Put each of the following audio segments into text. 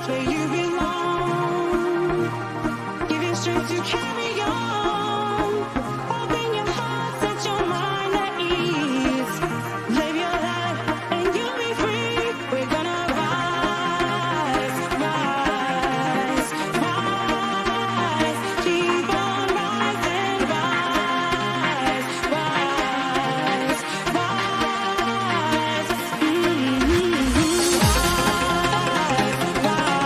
where you belong. Give you strength to carry on. Open your heart, set your mind at ease. Live your life and you'll be free. We're gonna rise, rise, rise. Keep on rising, rise, rise, rise. Keep on rising,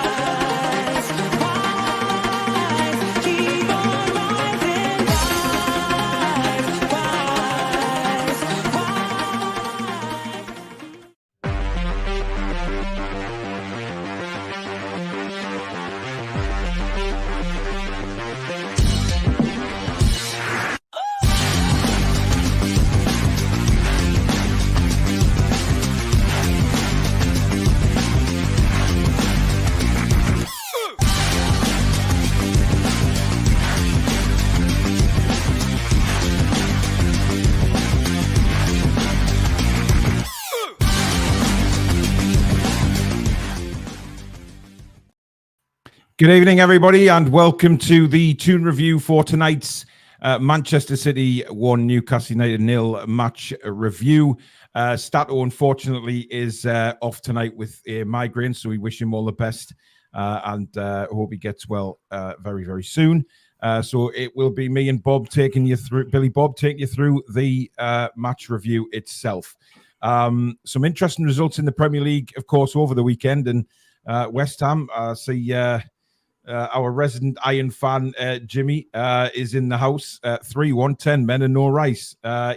Good evening, everybody, and welcome to the Toon review for tonight's Manchester City 1, Newcastle United 0 match review. Stato, unfortunately, is off tonight with a migraine, so we wish him all the best and hope he gets well very, very soon. So it will be me and Bob taking you through, Billy Bob taking you through the match review itself. Some interesting results in the Premier League, of course, over the weekend, and West Ham, see... our resident Iron fan, Jimmy, is in the house. 3-1, 10 men and no rice. I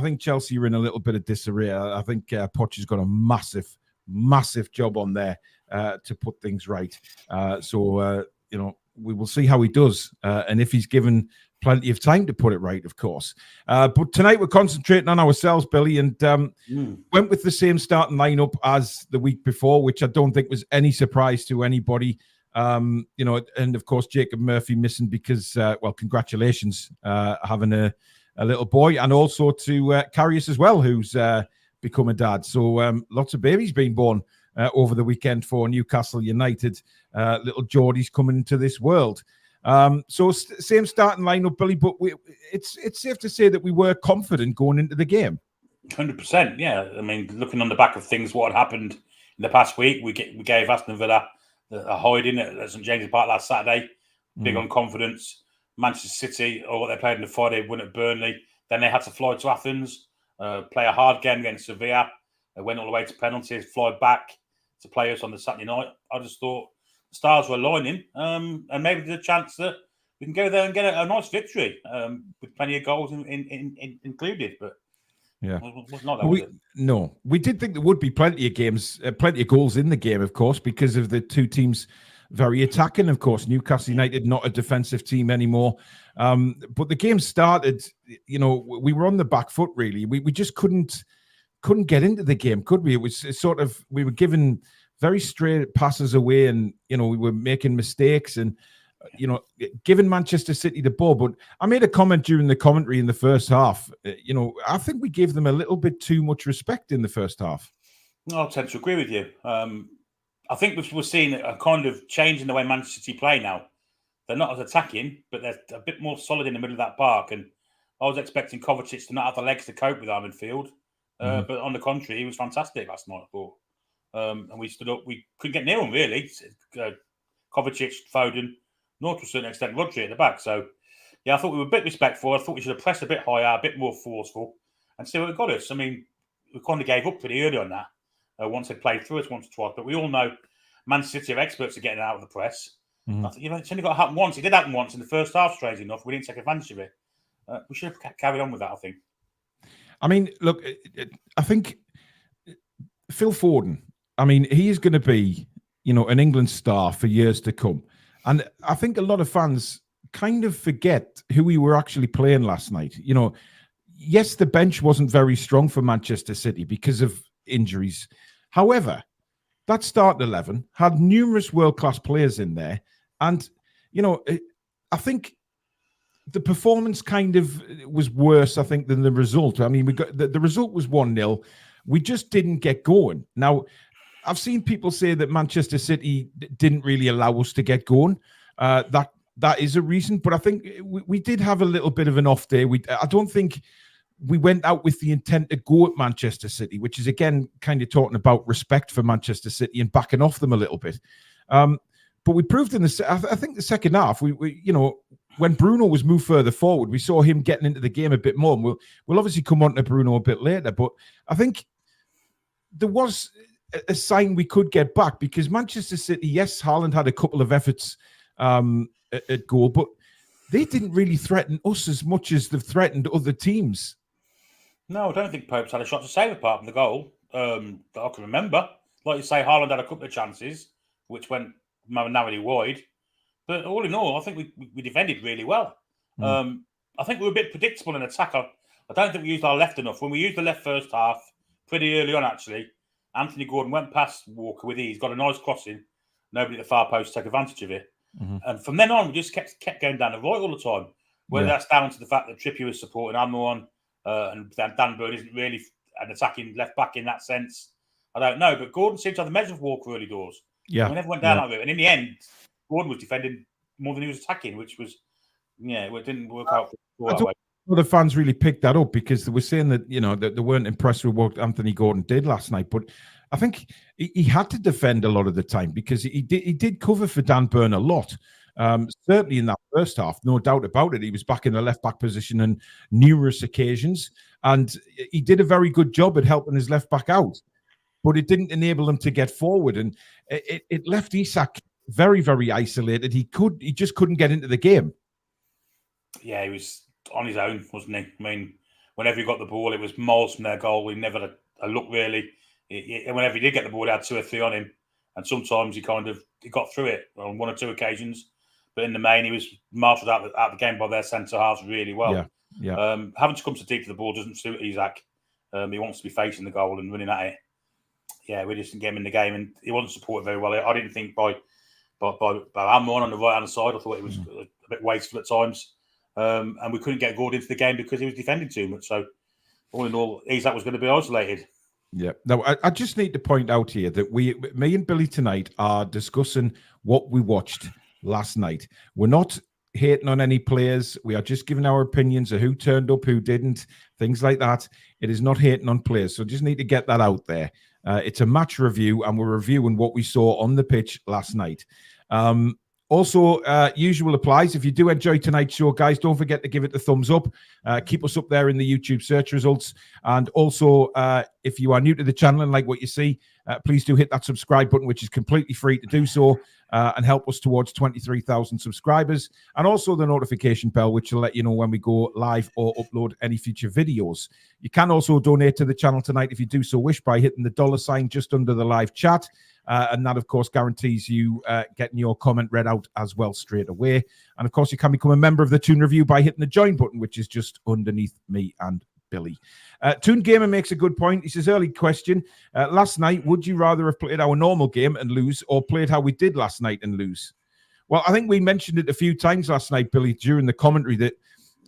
think Chelsea are in a little bit of disarray. I think Poch has got a massive job on there to put things right. We will see how he does and if he's given plenty of time to put it right, of course. But tonight we're concentrating on ourselves, Billy, and went with the same starting lineup as the week before, which I don't think was any surprise to anybody. And of course, Jacob Murphy missing because, congratulations, having a little boy, and also to Karius as well, who's become a dad. So lots of babies being born over the weekend for Newcastle United. Little Geordie's coming into this world. Same starting lineup, Billy, but it's safe to say that we were confident going into the game. 100%, yeah. I mean, looking on the back of things, what had happened in the past week, we gave Aston Villa a hiding at St James's Park last Saturday, big on confidence. Manchester City, or what they played on the Friday, won at Burnley. Then they had to fly to Athens, play a hard game against Sevilla. They went all the way to penalties, fly back to play us on the Saturday night. I just thought the stars were aligning, and maybe there's a chance that we can go there and get a nice victory with plenty of goals included. But yeah, No, we did think there would be plenty of goals in the game, of course, because of the two teams very attacking. Of course, Newcastle United not a defensive team anymore. But the game started, we were on the back foot really. We just couldn't get into the game, could we? It was sort of, we were given very straight passes away, and we were making mistakes and giving Manchester City the ball. But I made a comment during the commentary in the first half. I think we gave them a little bit too much respect in the first half. I tend to agree with you. I think we're seeing a kind of change in the way Manchester City play now. They're not as attacking, but they're a bit more solid in the middle of that park. And I was expecting Kovacic to not have the legs to cope with our midfield. But on the contrary, he was fantastic last night, I thought. And we stood up. We couldn't get near him, really. Kovacic, Foden, nor to a certain extent Rodri at the back. So, yeah, I thought we were a bit respectful. I thought we should have pressed a bit higher, a bit more forceful, and see what it got us. I mean, we kind of gave up pretty early on that. Once they played through us once or twice. But we all know Man City are experts at getting out of the press. I think, it's only got to happen once. It did happen once in the first half, strangely enough. We didn't take advantage of it. We should have carried on with that, I think. I mean, look, I think Phil Foden, he is going to be, an England star for years to come. And I think a lot of fans kind of forget who we were actually playing last night. Yes, the bench wasn't very strong for Manchester City because of injuries. However, that starting 11 had numerous world-class players in there. And, I think the performance kind of was worse, I think, than the result. I mean, we got the result was 1-0. We just didn't get going. Now, I've seen people say that Manchester City didn't really allow us to get going. That is a reason, but I think we did have a little bit of an off day. I don't think we went out with the intent to go at Manchester City, which is again kind of talking about respect for Manchester City and backing off them a little bit. But we proved I think the second half, we when Bruno was moved further forward, we saw him getting into the game a bit more. And we'll obviously come on to Bruno a bit later, but I think there was a sign we could get back, because Manchester City, yes, Haaland had a couple of efforts at goal, but they didn't really threaten us as much as they've threatened other teams. No, I don't think Pope's had a shot to save apart from the goal that I can remember. Like you say, Haaland had a couple of chances which went narrowly wide. But all in all, I think we defended really well. I think we were a bit predictable in attack. I don't think we used our left enough. When we used the left first half, pretty early on actually, Anthony Gordon went past Walker with ease, got a nice crossing. Nobody at the far post took advantage of it. And from then on, we just kept going down the right all the time. Whether that's down to the fact that Trippier was supporting Almiron and Dan Burn isn't really an attacking left back in that sense, I don't know. But Gordon seemed to have the measure of Walker early doors. Yeah, we never went down that route. And in the end, Gordon was defending more than he was attacking, which was, it didn't work out for that way. The fans really picked that up, because they were saying that, that they weren't impressed with what Anthony Gordon did last night. But I think he had to defend a lot of the time, because he did cover for Dan Burn a lot. Certainly in that first half, no doubt about it. He was back in the left back position on numerous occasions, and he did a very good job at helping his left back out. But it didn't enable him to get forward, and it left Isak very, very isolated. He just couldn't get into the game. Yeah, he was on his own, wasn't he? I mean, whenever he got the ball, it was miles from their goal. We never had a look really. Whenever he did get the ball, he had 2 or 3 on him, and sometimes he got through it on 1 or 2 occasions. But in the main, he was marshalled out the game by their centre halves really well. Yeah. Having to come so deep to the ball doesn't suit Isak. He wants to be facing the goal and running at it. Yeah, we just didn't get him in the game, and he wasn't supported very well. I didn't think by Almiron on the right hand side. I thought it was a bit wasteful at times, and we couldn't get Gordon into the game because he was defending too much. So all in all, Isak was going to be isolated. Yeah. Now, I just need to point out here that me and Billy tonight are discussing what we watched last night. We're not hating on any players. We are just giving our opinions of who turned up, who didn't, things like that. It is not hating on players. So just need to get that out there. It's a match review, and we're reviewing what we saw on the pitch last night. Also, usual applies. If you do enjoy tonight's show, guys, don't forget to give it the thumbs up. Keep us up there in the YouTube search results. And also, if you are new to the channel and like what you see, please do hit that subscribe button, which is completely free to do so, and help us towards 23,000 subscribers. And also the notification bell, which will let you know when we go live or upload any future videos. You can also donate to the channel tonight if you do so wish by hitting the $sign just under the live chat. And that, of course, guarantees you getting your comment read out as well straight away. And, of course, you can become a member of the Toon Review by hitting the join button, which is just underneath me and Billy. Toon Gamer makes a good point. He says, early question. Last night, would you rather have played our normal game and lose, or played how we did last night and lose? Well, I think we mentioned it a few times last night, Billy, during the commentary, that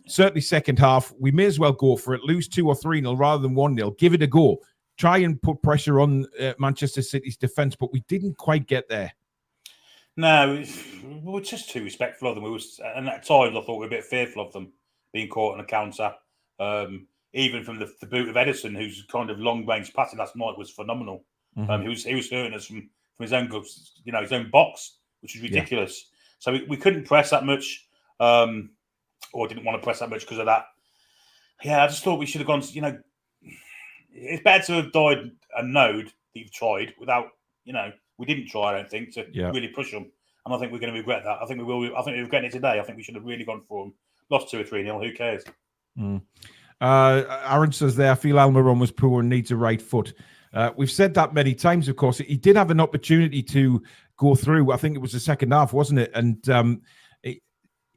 certainly second half, we may as well go for it, lose 2 or 3-0 rather than 1-0. Give it a go. Try and put pressure on Manchester City's defence, but we didn't quite get there. No, we were just too respectful of them. And at times I thought we were a bit fearful of them being caught on a counter. Even from the boot of Edison, whose kind of long-range passing last night was phenomenal. He was hurting us from his own, his own box, which is ridiculous. Yeah. So we couldn't press that much, or didn't want to press that much because of that. Yeah, I just thought we should have gone. It's better to have died and knowed that you've tried without, we didn't try, I don't think, to really push them. And I think we're going to regret that. I think we will. I think we're regretting it today. I think we should have really gone for them. Lost 2 or 3-0. Who cares? Aaron says there, I feel Almiron was poor and needs a right foot. We've said that many times, of course. He did have an opportunity to go through. I think it was the second half, wasn't it? And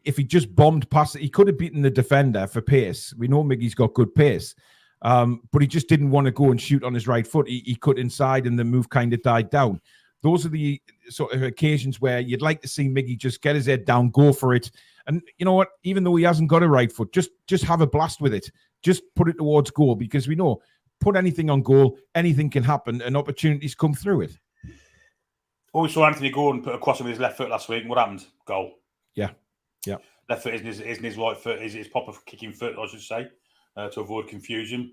if he just bombed past it, he could have beaten the defender for pace. We know Miggy's got good pace. But he just didn't want to go and shoot on his right foot. He cut inside and the move kind of died down. Those are the sort of occasions where you'd like to see Miggy just get his head down, go for it. And you know what? Even though he hasn't got a right foot, just have a blast with it. Just put it towards goal, because we know, put anything on goal, anything can happen and opportunities come through it. Well, we saw Anthony Gordon put a cross with his left foot last week. And what happened? Goal. Yeah. Left foot isn't his right foot, is his proper kicking foot, I should say, to avoid confusion.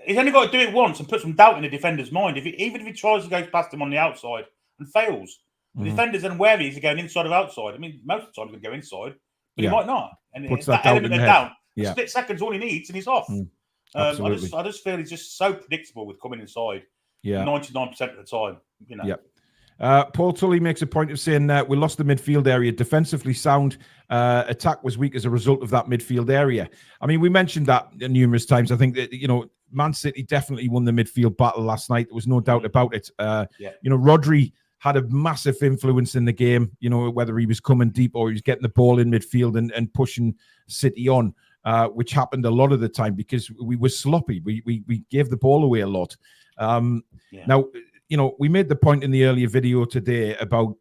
He's only got to do it once and put some doubt in the defender's mind. Even if he tries to go past him on the outside and fails, the defender's unwary. Is he going inside or outside? I mean, most of the time he's going to go inside, but he might not. And Puts that that element of doubt doubt, Yeah. a split second's all he needs, and he's off. Absolutely. I just feel he's just so predictable with coming inside. 99% of the time. Paul Tully makes a point of saying that we lost the midfield area. Defensively sound, attack was weak as a result of that midfield area. I mean, we mentioned that numerous times. I think that, Man City definitely won the midfield battle last night. There was no doubt about it. Rodri had a massive influence in the game, whether he was coming deep or he was getting the ball in midfield and pushing City on, which happened a lot of the time because we were sloppy. We gave the ball away a lot. Now, we made the point in the earlier video today about,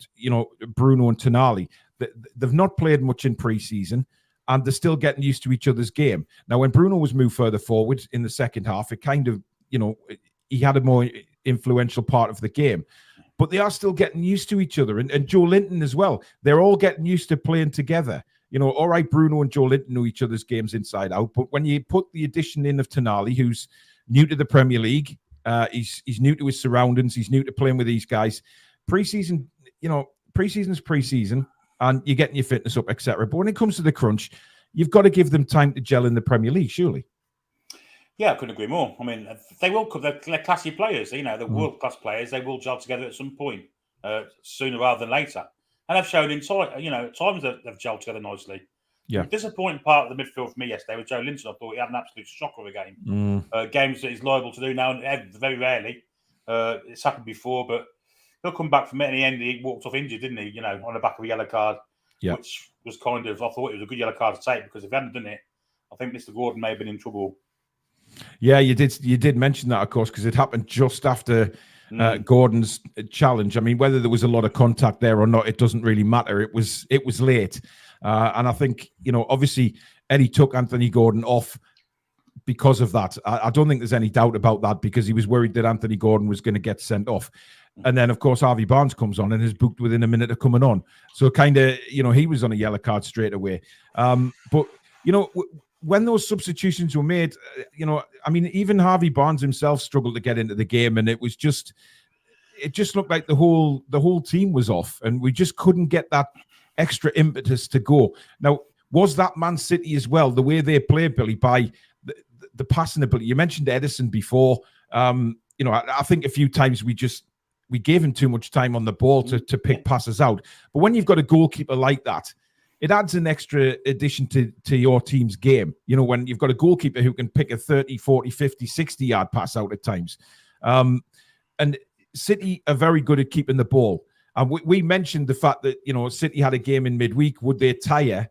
Bruno and Tonali. They've not played much in pre-season and they're still getting used to each other's game. Now, when Bruno was moved further forward in the second half, it kind of, he had a more influential part of the game. But they are still getting used to each other. And Joe Linton as well. They're all getting used to playing together. All right, Bruno and Joe Linton know each other's games inside out. But when you put the addition in of Tonali, who's new to the Premier League, he's new to his surroundings. He's new to playing with these guys. Pre-season, pre-season's pre-season, and you're getting your fitness up, etc. But when it comes to the crunch, you've got to give them time to gel in the Premier League, surely. Yeah, I couldn't agree more. I mean, they will. They're classy players. They're world-class players. They will gel together at some point, sooner rather than later. And they've shown at times that they've gelled together nicely. Yeah. The disappointing part of the midfield for me yesterday was Joe Linton. I thought he had an absolute shocker of a game. Games that he's liable to do now, very rarely. It's happened before, but he'll come back from it. In the end, he walked off injured, didn't he? On the back of a yellow card, which was I thought it was a good yellow card to take because if he hadn't done it, I think Mr. Gordon may have been in trouble. Yeah, you did mention that, of course, because it happened just after Gordon's challenge. I mean, whether there was a lot of contact there or not, it doesn't really matter. It was late. And I think, obviously Eddie took Anthony Gordon off because of that. I don't think there's any doubt about that because he was worried that Anthony Gordon was going to get sent off. And then, of course, Harvey Barnes comes on and is booked within a minute of coming on. So kind of, he was on a yellow card straight away. But, when those substitutions were made, I mean, even Harvey Barnes himself struggled to get into the game. And it just looked like the whole team was off and we just couldn't get that extra impetus to go. Now, was that Man City as well, the way they played, Billy, by the passing ability? You mentioned Edison before. I think a few times we gave him too much time on the ball to pick passes out. But when you've got a goalkeeper like that, it adds an extra addition to your team's game. When you've got a goalkeeper who can pick a 30, 40, 50, 60-yard pass out at times. And City are very good at keeping the ball. And we mentioned the fact that, City had a game in midweek. Would they tire?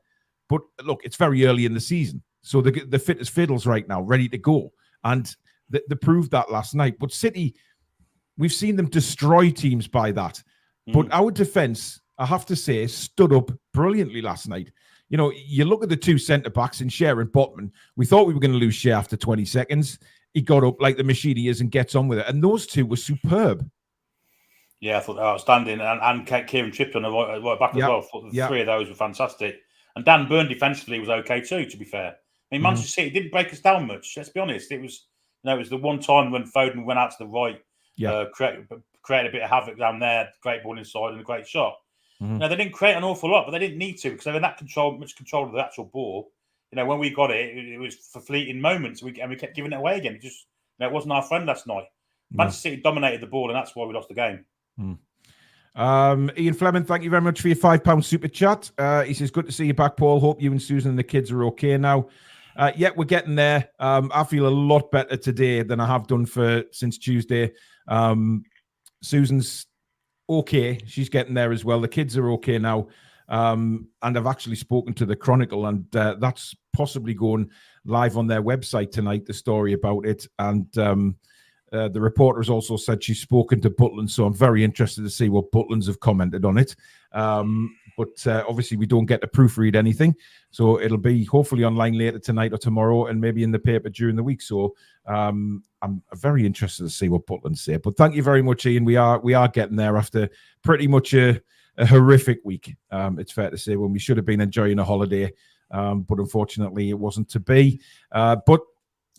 But look, it's very early in the season. So the fit as fiddles right now, ready to go. And they proved that last night. But City, we've seen them destroy teams by that. But our defence, I have to say, stood up brilliantly last night. You look at the two centre-backs in Cher and Botman. We thought we were going to lose Cher after 20 seconds. He got up like the machine he is and gets on with it. And those two were superb. Yeah, I thought they were outstanding. And Kieran Trippier on the right back as well. I thought the three of those were fantastic. And Dan Burn defensively was okay too, to be fair. I mean, Manchester City didn't break us down much, let's be honest. It was the one time when Foden went out to the right, created a bit of havoc down there, great ball inside and a great shot. Now, they didn't create an awful lot, but they didn't need to because they were that much control of the actual ball. When we got it, it was for fleeting moments, and we kept giving it away again. It just, it wasn't our friend last night. Manchester City dominated the ball, and that's why we lost the game. Ian Fleming, thank you very much for your £5 super chat. He says, good to see you back, Paul. Hope you and Susan and the kids are okay now. Yeah, we're getting there. I feel a lot better today than I have done since Tuesday. Susan's okay. She's getting there as well. The kids are okay now. And I've actually spoken to the Chronicle, and that's possibly going live on their website tonight, the story about it. And the reporter has also said she's spoken to Butland, so I'm very interested to see what Butlands have commented on it. but obviously we don't get to proofread anything. So it'll be hopefully online later tonight or tomorrow, and maybe in the paper during the week. So I'm very interested to see what Butland say. But thank you very much, Ian. We are getting there after pretty much a horrific week. It's fair to say, when we should have been enjoying a holiday, but unfortunately it wasn't to be. But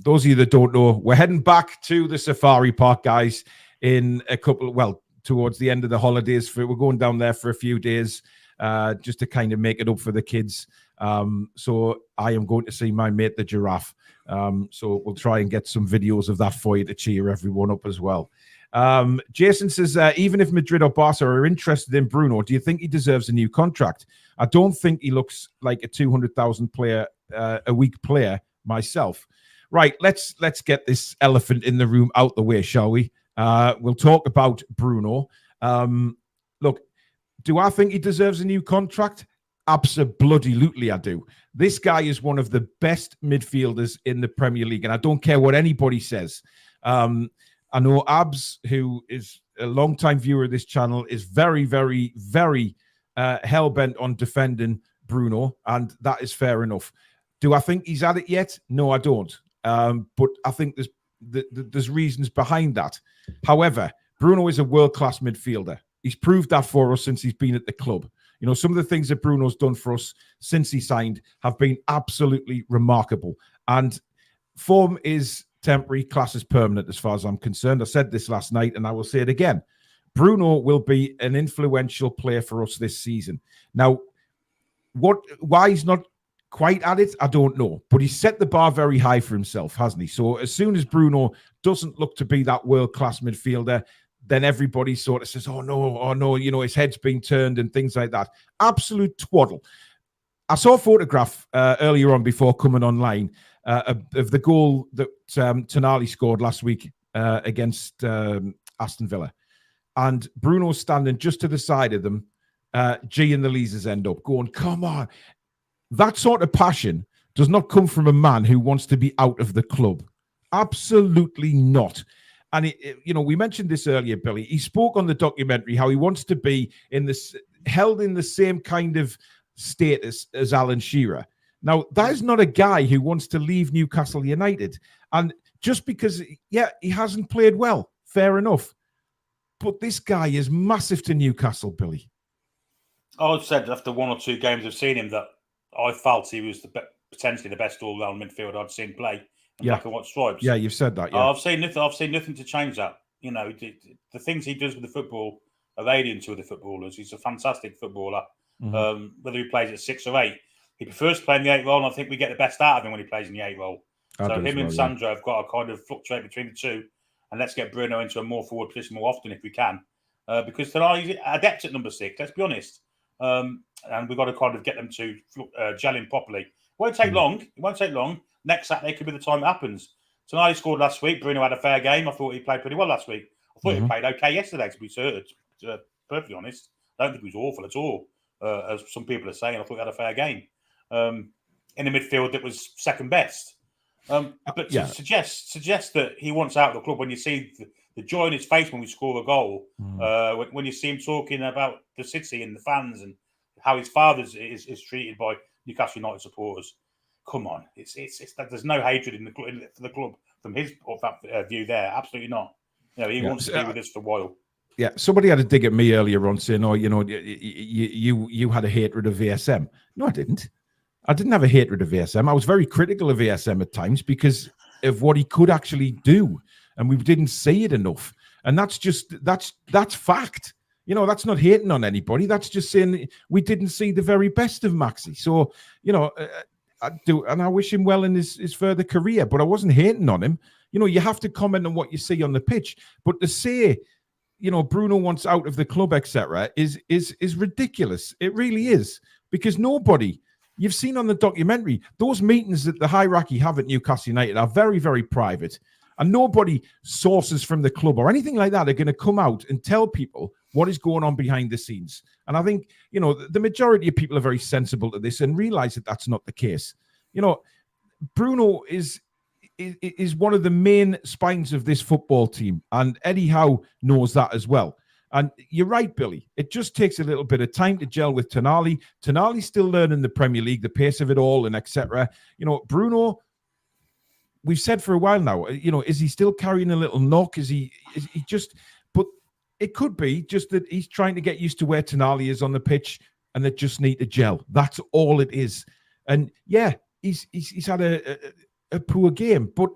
those of you that don't know, we're heading back to the safari park, guys, in a couple, well, towards the end of the holidays. We're going down there for a few days, just to kind of make it up for the kids. So I am going to see my mate, the giraffe. So we'll try and get some videos of that for you to cheer everyone up as well. Jason says, even if Madrid or Barca are interested in Bruno, do you think he deserves a new contract? I don't think he looks like a 200,000 player a week player myself. Right, let's get this elephant in the room out the way, shall we? We'll talk about Bruno. Look, do I think he deserves a new contract? Absolutely, I do. This guy is one of the best midfielders in the Premier League, and I don't care what anybody says. I know Abs, who is a long-time viewer of this channel, is very, very, very hell-bent on defending Bruno, and that is fair enough. Do I think he's at it yet? No, I don't. But I think there's reasons behind that. However, Bruno is a world-class midfielder. He's proved that for us since he's been at the club. You know, some of the things that Bruno's done for us since he signed have been absolutely remarkable. And form is temporary, class is permanent as far as I'm concerned. I said this last night and I will say it again. Bruno will be an influential player for us this season. Now, why he's not quite at it, I don't know. But he's set the bar very high for himself, hasn't he? So as soon as Bruno doesn't look to be that world-class midfielder, then everybody sort of says, oh no, you know, his head's been turned and things like that. Absolute twaddle. I saw a photograph earlier on before coming online of the goal that Tonali scored last week against Aston Villa. And Bruno's standing just to the side of them. G and the Leazes end up going, come on. That sort of passion does not come from a man who wants to be out of the club. Absolutely not. And, you know, we mentioned this earlier, Billy. He spoke on the documentary how he wants to be held in the same kind of status as Alan Shearer. Now, that is not a guy who wants to leave Newcastle United. And just because, yeah, he hasn't played well, fair enough. But this guy is massive to Newcastle, Billy. I've said after one or two games I've seen him that I felt he was potentially the best all-round midfielder I'd seen play in black and white stripes. Yeah, you've said that. Yeah, I've seen nothing to change that. You know, the things he does with the football are alien to other footballers. He's a fantastic footballer. Mm-hmm. Whether he plays at 6 or 8, he prefers to play in the 8 role, and I think we get the best out of him when he plays in the 8 role. So him and Sandro have got to kind of fluctuate between the two, and let's get Bruno into a more forward position more often if we can, because tonight he's adept at number 6. Let's be honest. And we've got to kind of get them to gel in properly. It won't take long. It won't take long. Next Saturday could be the time it happens. Tonight he scored last week. Bruno had a fair game. I thought he played pretty well last week. I thought he played okay yesterday, to be perfectly honest. I don't think he was awful at all, as some people are saying. I thought he had a fair game. In the midfield, that was second best. But to suggest that he wants out of the club when you see the joy in his face when we score a goal, when you see him talking about the city and the fans and how his father is treated by Newcastle United supporters. Come on, it's there's no hatred for the club from his view there. Absolutely not. You know, he wants to be with us for a while. Yeah, somebody had a dig at me earlier on saying, "Oh, you know, you had a hatred of VSM." No, I didn't. I didn't have a hatred of VSM. I was very critical of VSM at times because of what he could actually do, and we didn't see it enough. And that's fact. You know, that's not hating on anybody. That's just saying we didn't see the very best of Maxi. So, you know, I do, and I wish him well in his further career. But I wasn't hating on him. You know, you have to comment on what you see on the pitch. But to say, you know, Bruno wants out of the club, etc., is ridiculous. It really is, because nobody. You've seen on the documentary, those meetings that the hierarchy have at Newcastle United are very, very private. And nobody, sources from the club or anything like that, are going to come out and tell people what is going on behind the scenes. And I think, you know, the majority of people are very sensible to this and realize that that's not the case. You know, Bruno is one of the main spines of this football team. And Eddie Howe knows that as well. And you're right, Billy. It just takes a little bit of time to gel with Tonali. Tonali's still learning the Premier League, the pace of it all, and etc. Bruno, we've said for a while now, is he still carrying a little knock? Is he just, but it could be just that he's trying to get used to where Tonali is on the pitch and they just need to gel. That's all it is. And yeah, he's had a poor game, but,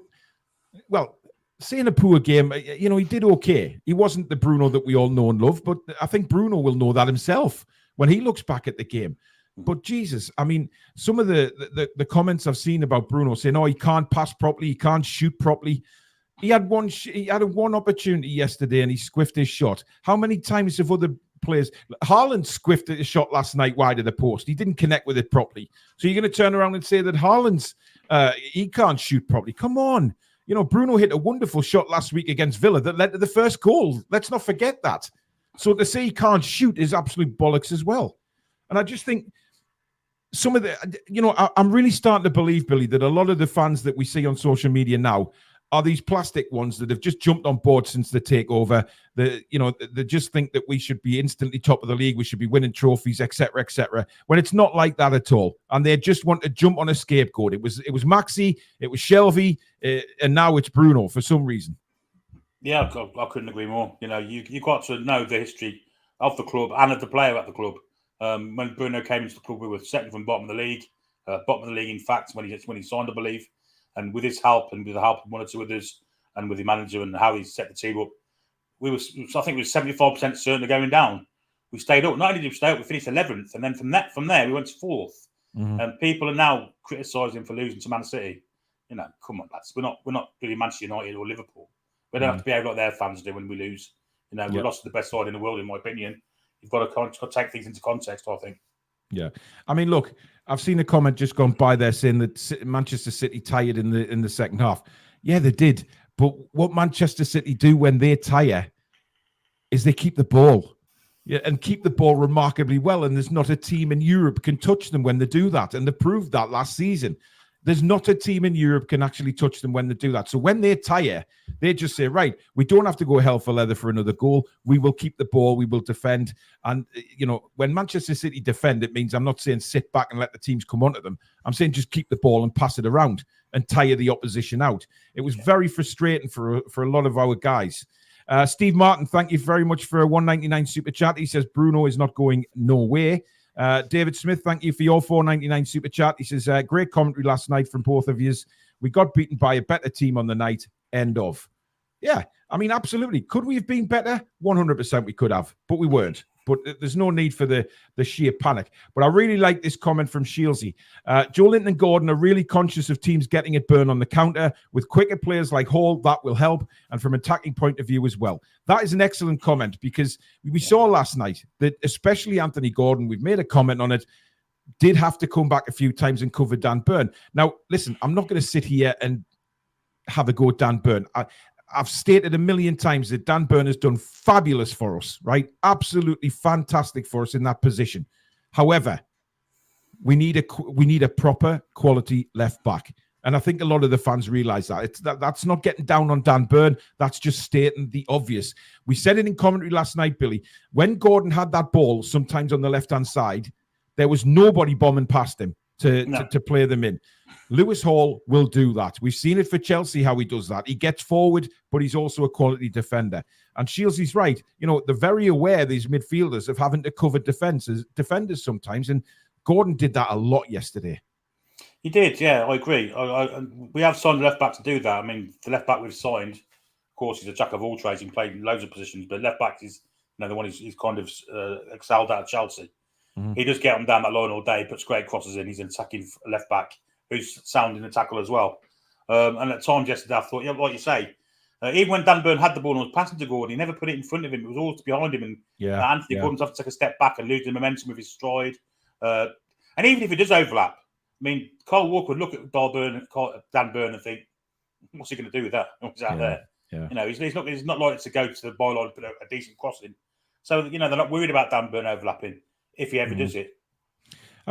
well, saying a poor game, he did okay. He wasn't the Bruno that we all know and love, but I think Bruno will know that himself when he looks back at the game. But Jesus, I mean, some of the comments I've seen about Bruno saying, "Oh, he can't pass properly, he can't shoot properly." He had one opportunity yesterday and he squiffed his shot. How many times have other players? Haaland squiffed a shot last night wide of the post. He didn't connect with it properly. So you're going to turn around and say that Haaland's he can't shoot properly? Come on. Bruno hit a wonderful shot last week against Villa that led to the first goal. Let's not forget that. So to say he can't shoot is absolute bollocks as well. And I just think some of I'm really starting to believe, Billy, that a lot of the fans that we see on social media now are these plastic ones that have just jumped on board since the takeover. They just think that we should be instantly top of the league. We should be winning trophies, etc., etc. When it's not like that at all. And they just want to jump on a scapegoat. It was Maxi, it was Shelvey, and now it's Bruno for some reason. Yeah, I couldn't agree more. You got to know the history of the club and of the player at the club. When Bruno came into the club, we were second from bottom of the league. In fact, when he signed, I believe. And with his help and with the help of one or two others and with the manager and how he set the team up, I think we were 75% certain of going down. We stayed up. Not only did we stay up, we finished 11th. And then from there, we went to 4th. Mm-hmm. And people are now criticising for losing to Man City. Come on, lads. We're not really Manchester United or Liverpool. We don't have to behave like their fans do when we lose. We lost to the best side in the world, in my opinion. You've got to take things into context, I think. Yeah. I mean, look, I've seen a comment just gone by there saying that Manchester City tired in the second half. Yeah, they did. But what Manchester City do when they tire is they keep the ball. Yeah, and keep the ball remarkably well. And there's not a team in Europe can touch them when they do that. And they proved that last season. There's not a team in Europe can actually touch them when they do that. So when they tire, they just say, right, we don't have to go hell for leather for another goal. We will keep the ball. We will defend. And, when Manchester City defend, it means I'm not saying sit back and let the teams come onto them. I'm saying just keep the ball and pass it around and tire the opposition out. It was very frustrating for a lot of our guys. Steve Martin, thank you very much for a $1.99 super chat. He says Bruno is not going nowhere. David Smith, thank you for your $4.99 super chat. He says, great commentary last night from both of yous. We got beaten by a better team on the night. End of. Yeah, I mean, absolutely. Could we have been better? 100% we could have, but we weren't. But there's no need for the sheer panic. But I really like this comment from Shieldsy. Joe Linton and Gordon are really conscious of teams getting it burned on the counter. With quicker players like Hall, that will help. And from an attacking point of view as well. That is an excellent comment because we saw last night that especially Anthony Gordon, we've made a comment on it, did have to come back a few times and cover Dan Burn. Now, listen, I'm not going to sit here and have a go at Dan Burn. I've stated a million times that Dan Burn has done fabulous for us, right? Absolutely fantastic for us in that position. However, we need a proper quality left back. And I think a lot of the fans realize that. That's not getting down on Dan Burn. That's just stating the obvious. We said it in commentary last night, Billy. When Gordon had that ball, sometimes on the left-hand side, there was nobody bombing past him to play them in. Lewis Hall will do that. We've seen it for Chelsea, how he does that. He gets forward, but he's also a quality defender. And Shields right. They're very aware, these midfielders, of having to cover defenders sometimes. And Gordon did that a lot yesterday. He did, yeah, I agree. We have signed a left-back to do that. I mean, the left-back we've signed, of course, he's a jack of all trades and played in loads of positions, but left-back is the one he's kind of excelled at Chelsea. Mm-hmm. He does get him down that line all day, puts great crosses in. He's an attacking left-back who's sound in the tackle as well. And at times yesterday, I thought, like you say, even when Dan Burn had the ball and was passing to Gordon, he never put it in front of him. It was always behind him. And Anthony Gordon's have to take a step back and lose the momentum of his stride. And even if it does overlap, I mean, Kyle Walker would look at Dan Burn and think, what's he going to do with that? What's out there? Yeah. He's not likely to go to the byline and put a decent crossing. So, they're not worried about Dan Burn overlapping if he ever does it.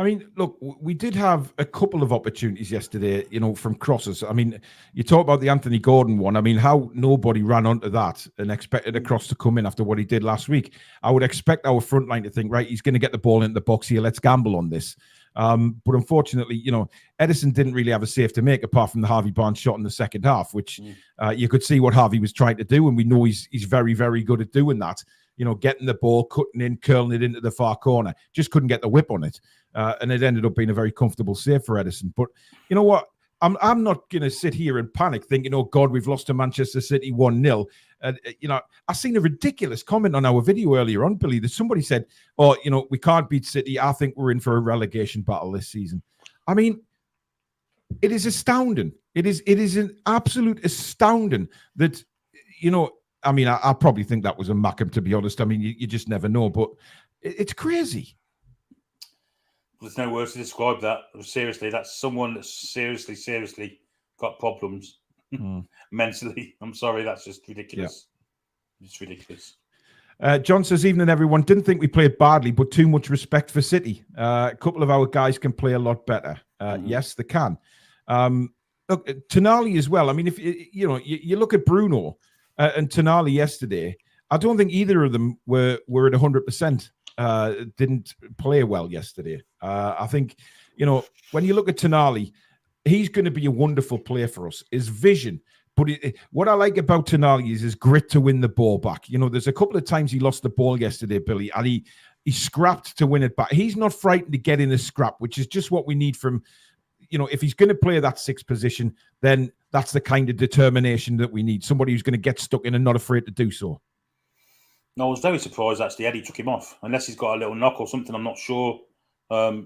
I mean, look, we did have a couple of opportunities yesterday, from crosses. I mean, you talk about the Anthony Gordon one. I mean, how nobody ran onto that and expected a cross to come in after what he did last week. I would expect our front line to think, right, he's going to get the ball into the box here. Let's gamble on this. But unfortunately, Edison didn't really have a save to make apart from the Harvey Barnes shot in the second half, which you could see what Harvey was trying to do. And we know he's very, very good at doing that. Getting the ball, cutting in, curling it into the far corner. Just couldn't get the whip on it. And it ended up being a very comfortable save for Edison. But you know what? I'm not going to sit here and panic thinking, oh, God, we've lost to Manchester City 1-0. I seen a ridiculous comment on our video earlier on, Billy, that somebody said, oh, we can't beat City. I think we're in for a relegation battle this season. I mean, it is astounding. It is an absolute astounding that, I mean, I probably think that was a Mackham, to be honest. I mean, you just never know, but it's crazy. There's no words to describe that. Seriously, that's someone that's seriously got problems mentally. I'm sorry, that's just ridiculous. Yeah. It's ridiculous. John says, evening, everyone. Didn't think we played badly, but too much respect for City. A couple of our guys can play a lot better. Yes, they can. Look, Tonali as well. I mean, if you look at Bruno and Tonali yesterday, I don't think either of them were at 100%. Didn't play well yesterday. I think, when you look at Tonali, he's going to be a wonderful player for us. His vision. But what I like about Tonali is his grit to win the ball back. There's a couple of times he lost the ball yesterday, Billy, and he scrapped to win it back. He's not frightened to get in a scrap, which is just what we need from, if he's going to play that sixth position, then that's the kind of determination that we need. Somebody who's going to get stuck in and not afraid to do so. No, I was very surprised, actually, Eddie took him off. Unless he's got a little knock or something, I'm not sure. I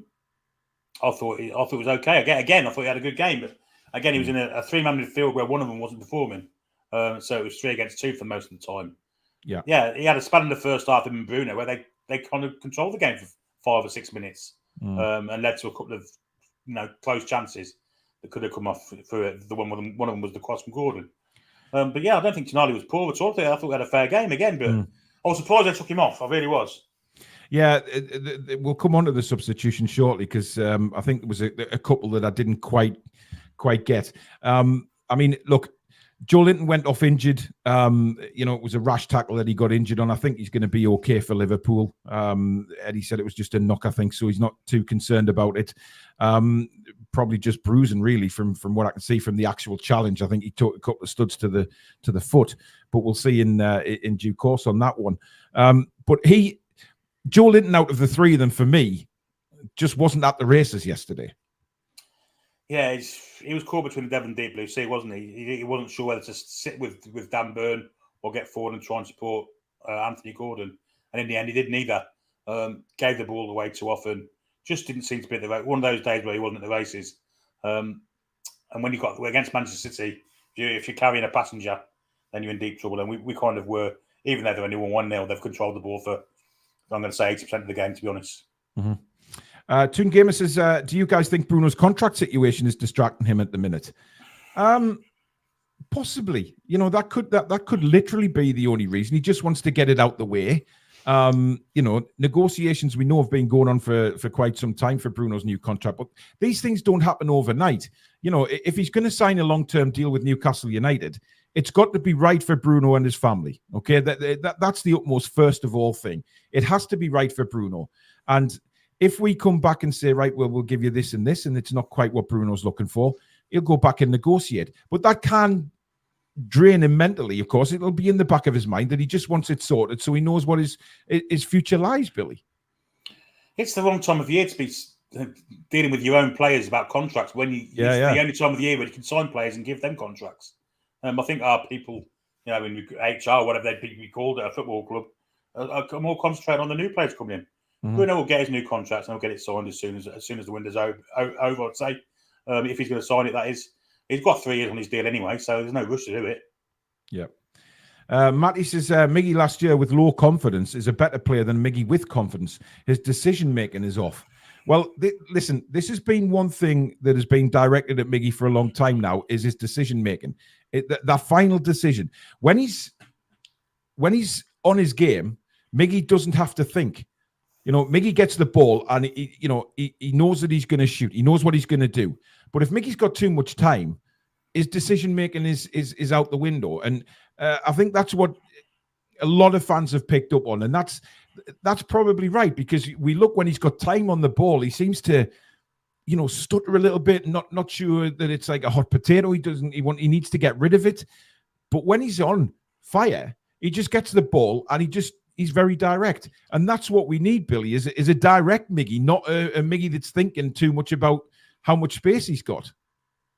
thought it was okay. Again, I thought he had a good game. But again, he was in a three-man midfield where one of them wasn't performing. So it was 3 against 2 for most of the time. Yeah, he had a spell in the first half, him and Bruno, where they kind of controlled the game for 5 or 6 minutes and led to a couple of close chances that could have come off for it. One of them was the cross from Gordon. But yeah, I don't think Tonali was poor at all. I thought he had a fair game again, but I was surprised they took him off. I really was. Yeah, we'll come on to the substitution shortly because I think there was a couple that I didn't quite get. I mean, look, Joe Linton went off injured. It was a rash tackle that he got injured on. I think he's going to be okay for Liverpool. Eddie said it was just a knock, I think, so he's not too concerned about it. Probably just bruising, really, from what I can see from the actual challenge. I think he took a couple of studs to the foot, but we'll see in due course on that one. But Joe Linton, out of the three of them, for me, just wasn't at the races yesterday. Yeah, he was caught between the devil and deep blue sea, wasn't he? He wasn't sure whether to sit with Dan Burn or get forward and try and support Anthony Gordon. And in the end, he did neither. Gave the ball away too often. Just didn't seem to be at the race. One of those days where he wasn't at the races. And when you got against Manchester City, if you're carrying a passenger, then you're in deep trouble. And we kind of were, even though they're only won 1-0, they've controlled the ball for, I'm going to say, 80% of the game, to be honest. Toon Gamer says, do you guys think Bruno's contract situation is distracting him at the minute? Possibly. That could literally be the only reason. He just wants to get it out the way. Negotiations we know have been going on for quite some time for Bruno's new contract, but these things don't happen overnight. If he's going to sign a long-term deal with Newcastle United, it's got to be right for Bruno and his family. Okay, that's the utmost first of all thing. It has to be right for Bruno. And if we come back and say, right, well, we'll give you this and this, and it's not quite what Bruno's looking for, he'll go back and negotiate. But that can drain him mentally, of course. It'll be in the back of his mind that he just wants it sorted so he knows what his future lies, Billy. It's the wrong time of year to be dealing with your own players about contracts when it's the only time of the year when you can sign players and give them contracts. I think our people, in HR, whatever they'd be called at a football club, are more concentrated on the new players coming in. Bruno will get his new contract and he'll get it signed as soon as the window's over, I'd say. If he's going to sign it, that is. He's got 3 years on his deal anyway, so there's no rush to do it. Yeah. Matty says, Miggy last year with low confidence is a better player than Miggy with confidence. His decision-making is off. Well, listen, this has been one thing that has been directed at Miggy for a long time now, is his decision-making. That final decision. When he's on his game, Miggy doesn't have to think. You know, Miggy gets the ball and he knows that he's going to shoot. He knows what he's going to do. But if Miggy's got too much time, his decision making is out the window. And I think that's what a lot of fans have picked up on, and that's probably right, because we look when he's got time on the ball, he seems to, stutter a little bit, not sure that it's like a hot potato. He needs to get rid of it. But when he's on fire, he just gets the ball and he's very direct. And that's what we need, Billy, is a direct Miggy, not a Miggy that's thinking too much about how much space he's got.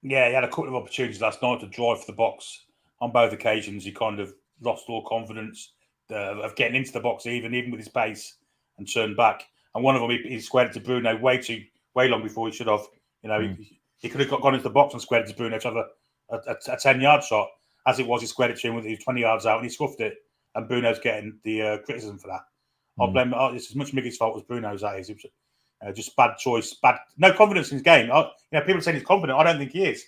Yeah, he had a couple of opportunities last night to drive for the box. On both occasions, he kind of lost all confidence of getting into the box, even with his pace, and turned back. And one of them, he squared it to Bruno way long before he should have. He could have gone into the box and squared it to Bruno to have a 10-yard shot. As it was, he squared it to him with his 20 yards out and he scuffed it. And Bruno's getting the criticism for that. I'll blame it's as much Miggy's fault as Bruno's. That is. It was just bad choice, no confidence in his game. People saying he's confident. I don't think he is.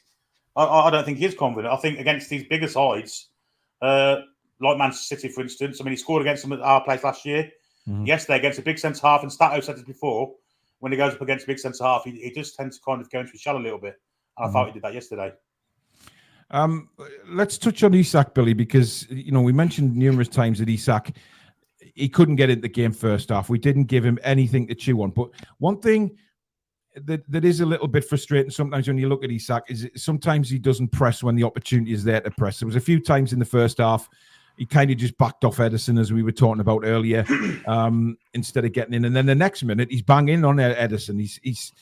I don't think he is confident. I think against these bigger sides, like Manchester City, for instance. I mean, he scored against them at our place last year. Yesterday against a big centre half, and Stato said this before. When he goes up against a big centre half, he just tends to kind of go into his shell a little bit. And I thought he did that yesterday. Let's touch on Isak, Billy, because we mentioned numerous times that Isak, he couldn't get into the game first half. We didn't give him anything to chew on. But one thing that is a little bit frustrating sometimes when you look at Isak is sometimes he doesn't press when the opportunity is there to press. There was a few times in the first half he kind of just backed off Ederson, as we were talking about earlier, instead of getting in. And then the next minute he's banging on Ederson. He's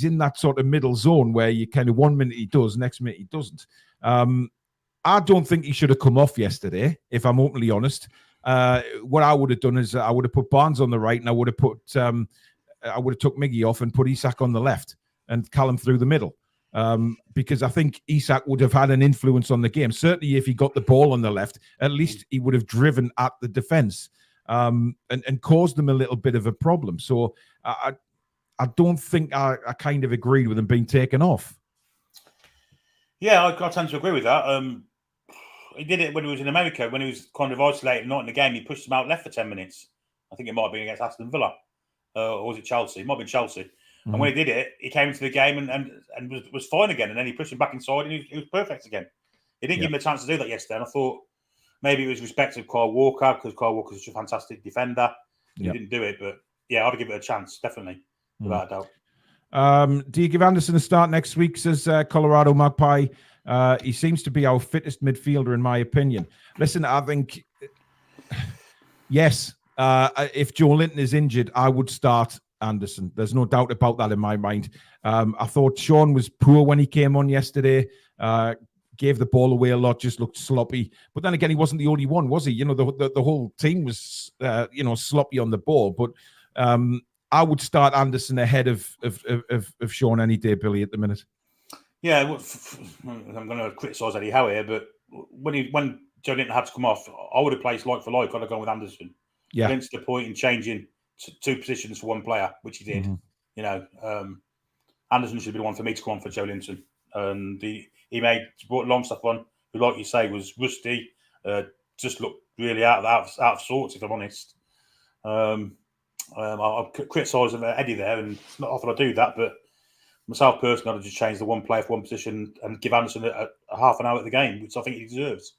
in that sort of middle zone where you kind of 1 minute he does, next minute he doesn't. I don't think he should have come off yesterday, if I'm openly honest. What I would have done is I would have put Barnes on the right, and I would have took Miggy off and put Isak on the left and Callum through the middle. Because I think Isak would have had an influence on the game. Certainly if he got the ball on the left, at least he would have driven at the defence and caused them a little bit of a problem. So I don't think I kind of agreed with him being taken off. Yeah, I tend to agree with that. He did it when he was in America, when he was kind of isolated, not in the game. He pushed him out left for 10 minutes. I think it might have been against Aston Villa. Or was it Chelsea? It might have been Chelsea. And when he did it, he came into the game and was fine again. And then he pushed him back inside and he was perfect again. He didn't give him a chance to do that yesterday. And I thought maybe it was respect of Kyle Walker, because Kyle Walker's such a fantastic defender. He didn't do it. But yeah, I'd give it a chance, definitely, without a doubt. Do you give Anderson a start next week, says Colorado Magpie? He seems to be our fittest midfielder, in my opinion. Listen, I think, yes, if Joe Linton is injured, I would start Anderson. There's no doubt about that in my mind. I thought Sean was poor when he came on yesterday. Gave the ball away a lot, just looked sloppy. But then again, he wasn't the only one, was he? The whole team was, sloppy on the ball. But I would start Anderson ahead of Sean any day, Billy, at the minute. Yeah, I'm going to criticise Eddie Howe here, but when Joe Linton had to come off, I would have placed like for like. I'd have gone with Anderson. Yeah. Against the point in changing two positions for one player, which he did. Anderson should be the one for me to come on for Joe Linton. And he brought Longstaff on, who, like you say, was rusty, just looked really out of sorts, if I'm honest. I'll criticise Eddie there, and it's not often I do that, but myself personally, I'd just change the one player for one position and give Anderson a half an hour at the game, which I think he deserves.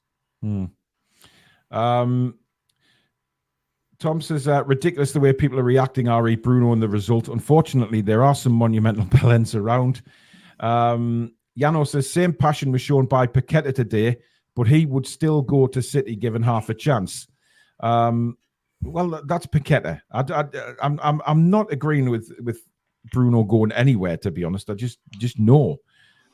Tom says, ridiculous the way people are reacting, RE Bruno, and the result. Unfortunately, there are some monumental bellends around. Yano says, same passion was shown by Paqueta today, but he would still go to City given half a chance. Well, that's Paqueta. I'm not agreeing with Bruno going anywhere, to be honest. I just know.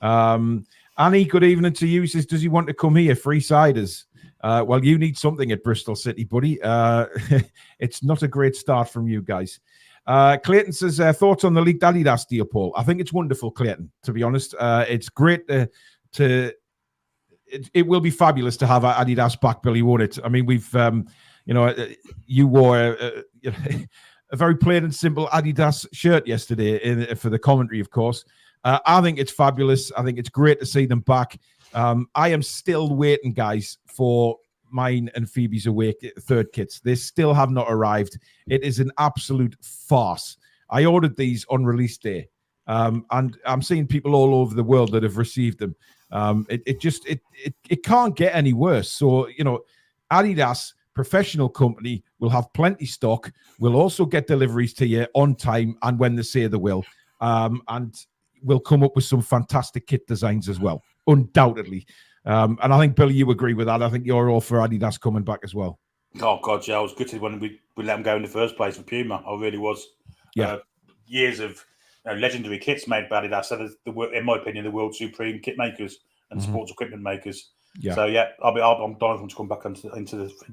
Annie, good evening to you. Says, does he want to come here? Free siders. Well, you need something at Bristol City, buddy. It's not a great start from you guys. Clayton says, thoughts on the leaked Adidas deal, Paul? I think it's wonderful, Clayton, to be honest. It's great it will be fabulous to have Adidas back, Billy, won't it? I mean, we've, you wore a very plain and simple Adidas shirt yesterday for the commentary, of course. I think it's fabulous. I think it's great to see them back. I am still waiting, guys, for mine and Phoebe's away third kits. They still have not arrived. It is an absolute farce. I ordered these on release day, and I'm seeing people all over the world that have received them. It can't get any worse. So, Adidas, professional company, will have plenty stock. We'll also get deliveries to you on time and when they say they will. And we'll come up with some fantastic kit designs as well, undoubtedly. And I think, Billy, you agree with that. I think you're all for Adidas coming back as well. Oh, God, yeah. I was gutted when we let them go in the first place for Puma. I really was. Yeah. Years of legendary kits made by Adidas. So in my opinion, the world supreme kit makers and sports equipment makers. Yeah. So, yeah, I'm dying for them to come back into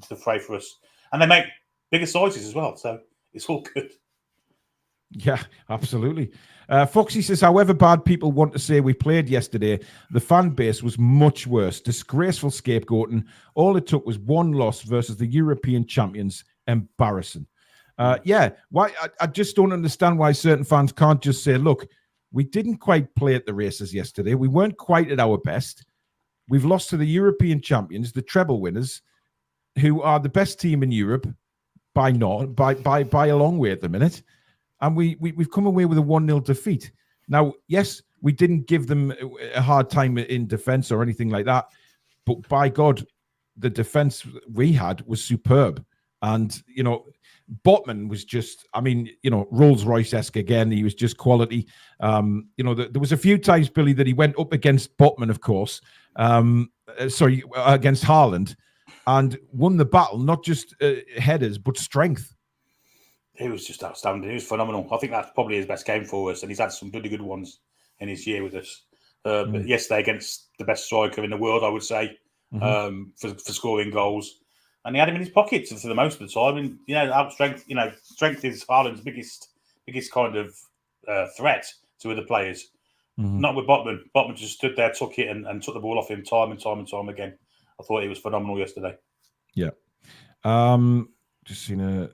the fray for us. And they make bigger sizes as well. So it's all good. Yeah, absolutely. Foxy says, however bad people want to say we played yesterday, the fan base was much worse. Disgraceful scapegoating. All it took was one loss versus the European champions. Embarrassing. Yeah, why? I just don't understand why certain fans can't just say, look, we didn't quite play at the races yesterday. We weren't quite at our best. We've lost to the European champions, the treble winners, who are the best team in Europe by a long way at the minute. And we've come away with a 1-0 defeat. Now, yes, we didn't give them a hard time in defense or anything like that. But by God, the defense we had was superb. And, Botman was just, Rolls-Royce-esque again. He was just quality. There was a few times, Billy, that he went up against Botman, of course. Against Haaland, and won the battle, not just headers, but strength. He was just outstanding. He was phenomenal. I think that's probably his best game for us, and he's had some really good ones in his year with us. But yesterday against the best striker in the world, I would say, for scoring goals, and he had him in his pockets for the most of the time. And strength is Haaland's biggest kind of threat to other players. Not with Botman. Botman just stood there, took it, and took the ball off him time and time and time again. I thought he was phenomenal yesterday. Yeah. Just seen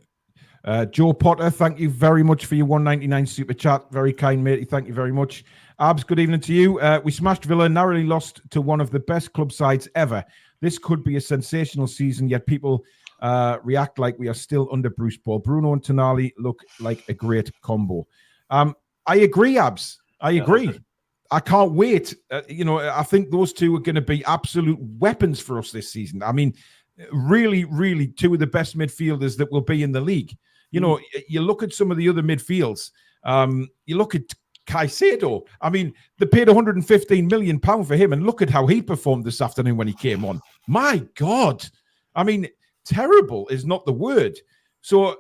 Joe Potter, thank you very much for your 199 super chat. Very kind, matey. Thank you very much. Abs, good evening to you. We smashed Villa, narrowly lost to one of the best club sides ever. This could be a sensational season, yet people react like we are still under Bruce Ball. Bruno and Tonali look like a great combo. I agree, Abs. I agree. Yeah, I can't wait. I think those two are going to be absolute weapons for us this season. I mean, really, really two of the best midfielders that will be in the league. You look at some of the other midfields. You look at Caicedo. I mean, they paid £115 million for him, and look at how he performed this afternoon when he came on. My God. I mean, terrible is not the word. So,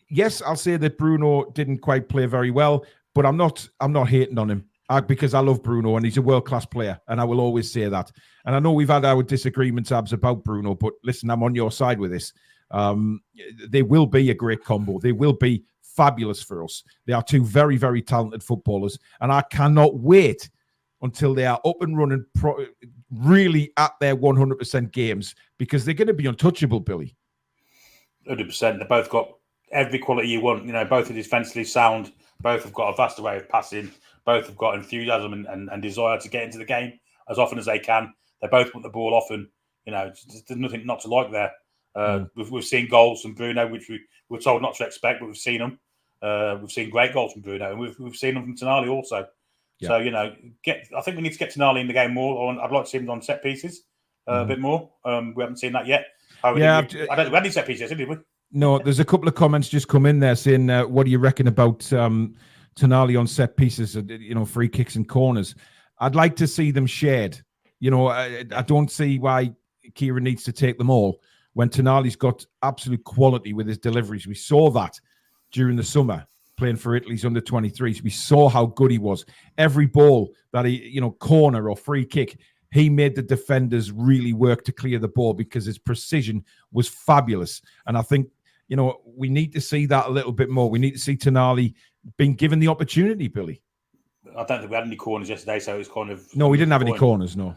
yes, I'll say that Bruno didn't quite play very well, but I'm not hating on him because I love Bruno and he's a world-class player, and I will always say that. And I know we've had our disagreements, Abs, about Bruno, but listen, I'm on your side with this. They will be a great combo. They will be fabulous for us. They are two very, very talented footballers, and I cannot wait until they are up and running really at their 100% games, because they're going to be untouchable, Billy. 100%. They both got every quality you want. Both are defensively sound. Both have got a vast array of passing. Both have got enthusiasm and desire to get into the game as often as they can. They both want the ball often. There's nothing not to like there. We've seen goals from Bruno, which we were told not to expect, but we've seen them. We've seen great goals from Bruno, and we've seen them from Tonali also. Yeah. So, I think we need to get Tonali in the game more. I'd like to see him on set pieces a bit more. We haven't seen that yet. We had any set pieces, did we? No, there's a couple of comments just come in there saying, what do you reckon about Tonali on set pieces, free kicks and corners? I'd like to see them shared. I don't see why Kieran needs to take them all when Tonali's got absolute quality with his deliveries. We saw that during the summer playing for Italy's under-23s. We saw how good he was. Every ball that he, corner or free kick, he made the defenders really work to clear the ball because his precision was fabulous. And I think, we need to see that a little bit more. We need to see Tonali being given the opportunity, Billy. I don't think we had any corners yesterday, so it was kind of... No, we didn't have any corners, no.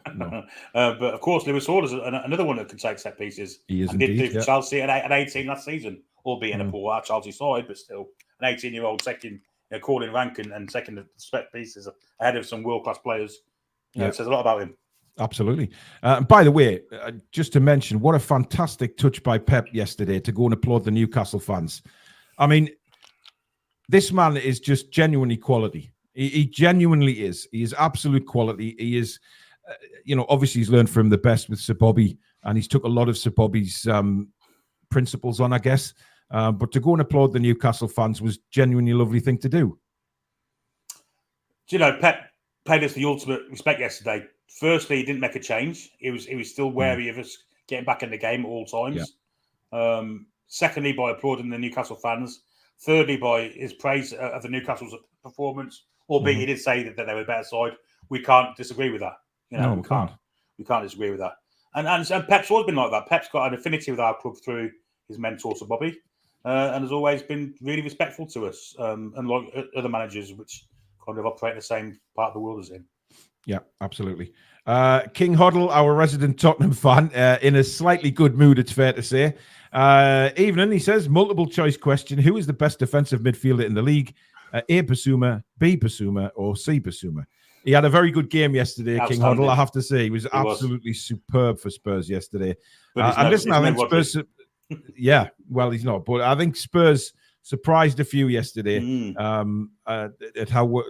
But, of course, Lewis Hall is another one that can take set pieces. He is indeed, did for Chelsea at 18 last season, albeit in a poor Chelsea side, but still an 18-year-old second, calling rank and second set pieces ahead of some world-class players. It says a lot about him. Absolutely. And by the way, just to mention, what a fantastic touch by Pep yesterday to go and applaud the Newcastle fans. I mean, this man is just genuinely quality. He genuinely is. He is absolute quality. He is, obviously he's learned from the best with Sir Bobby, and he's took a lot of Sir Bobby's principles on, I guess. But to go and applaud the Newcastle fans was genuinely a lovely thing to do. Do you know, Pep paid us the ultimate respect yesterday. Firstly, he didn't make a change. He was still wary of us getting back in the game at all times. Yeah. Secondly, by applauding the Newcastle fans. Thirdly, by his praise of the Newcastle's performance, albeit he did say that they were a better side. We can't disagree with that. No, we can't. We can't disagree with that. And Pep's always been like that. Pep's got an affinity with our club through his mentor, Sir Bobby, and has always been really respectful to us, unlike other managers, which kind of operate in the same part of the world as him. Yeah, absolutely. King Hoddle, our resident Tottenham fan, in a slightly good mood, it's fair to say. Evening, he says, multiple choice question. Who is the best defensive midfielder in the league? A, Basuma, B, Basuma, or C, Basuma? He had a very good game yesterday, King Hoddle, I have to say. He was absolutely superb for Spurs yesterday. And listen, I think Spurs... yeah, well, he's not. But I think Spurs surprised a few yesterday at how,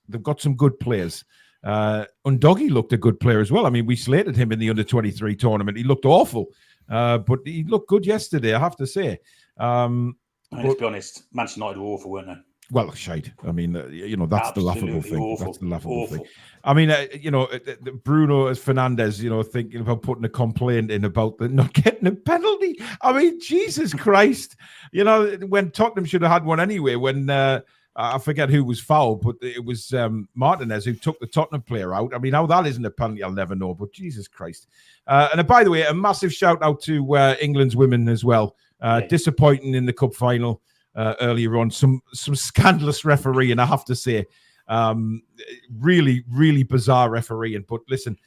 they've got some good players. Undogi looked a good player as well. I mean, we slated him in the under-23 tournament. He looked awful. But he looked good yesterday, I have to say. Let's be honest, Manchester United were awful, weren't they? Well, shade. I mean, that's the laughable thing. Awful. That's the laughable thing. I mean, Bruno Fernandes, thinking about putting a complaint in about not getting a penalty. I mean, Jesus Christ. When Tottenham should have had one anyway, when I forget who was fouled, but it was Martinez who took the Tottenham player out. I mean, how that isn't a penalty, I'll never know, but Jesus Christ. And by the way, a massive shout out to England's women as well. Disappointing in the cup final earlier on. Some scandalous refereeing, I have to say. Really, really bizarre refereeing. But listen,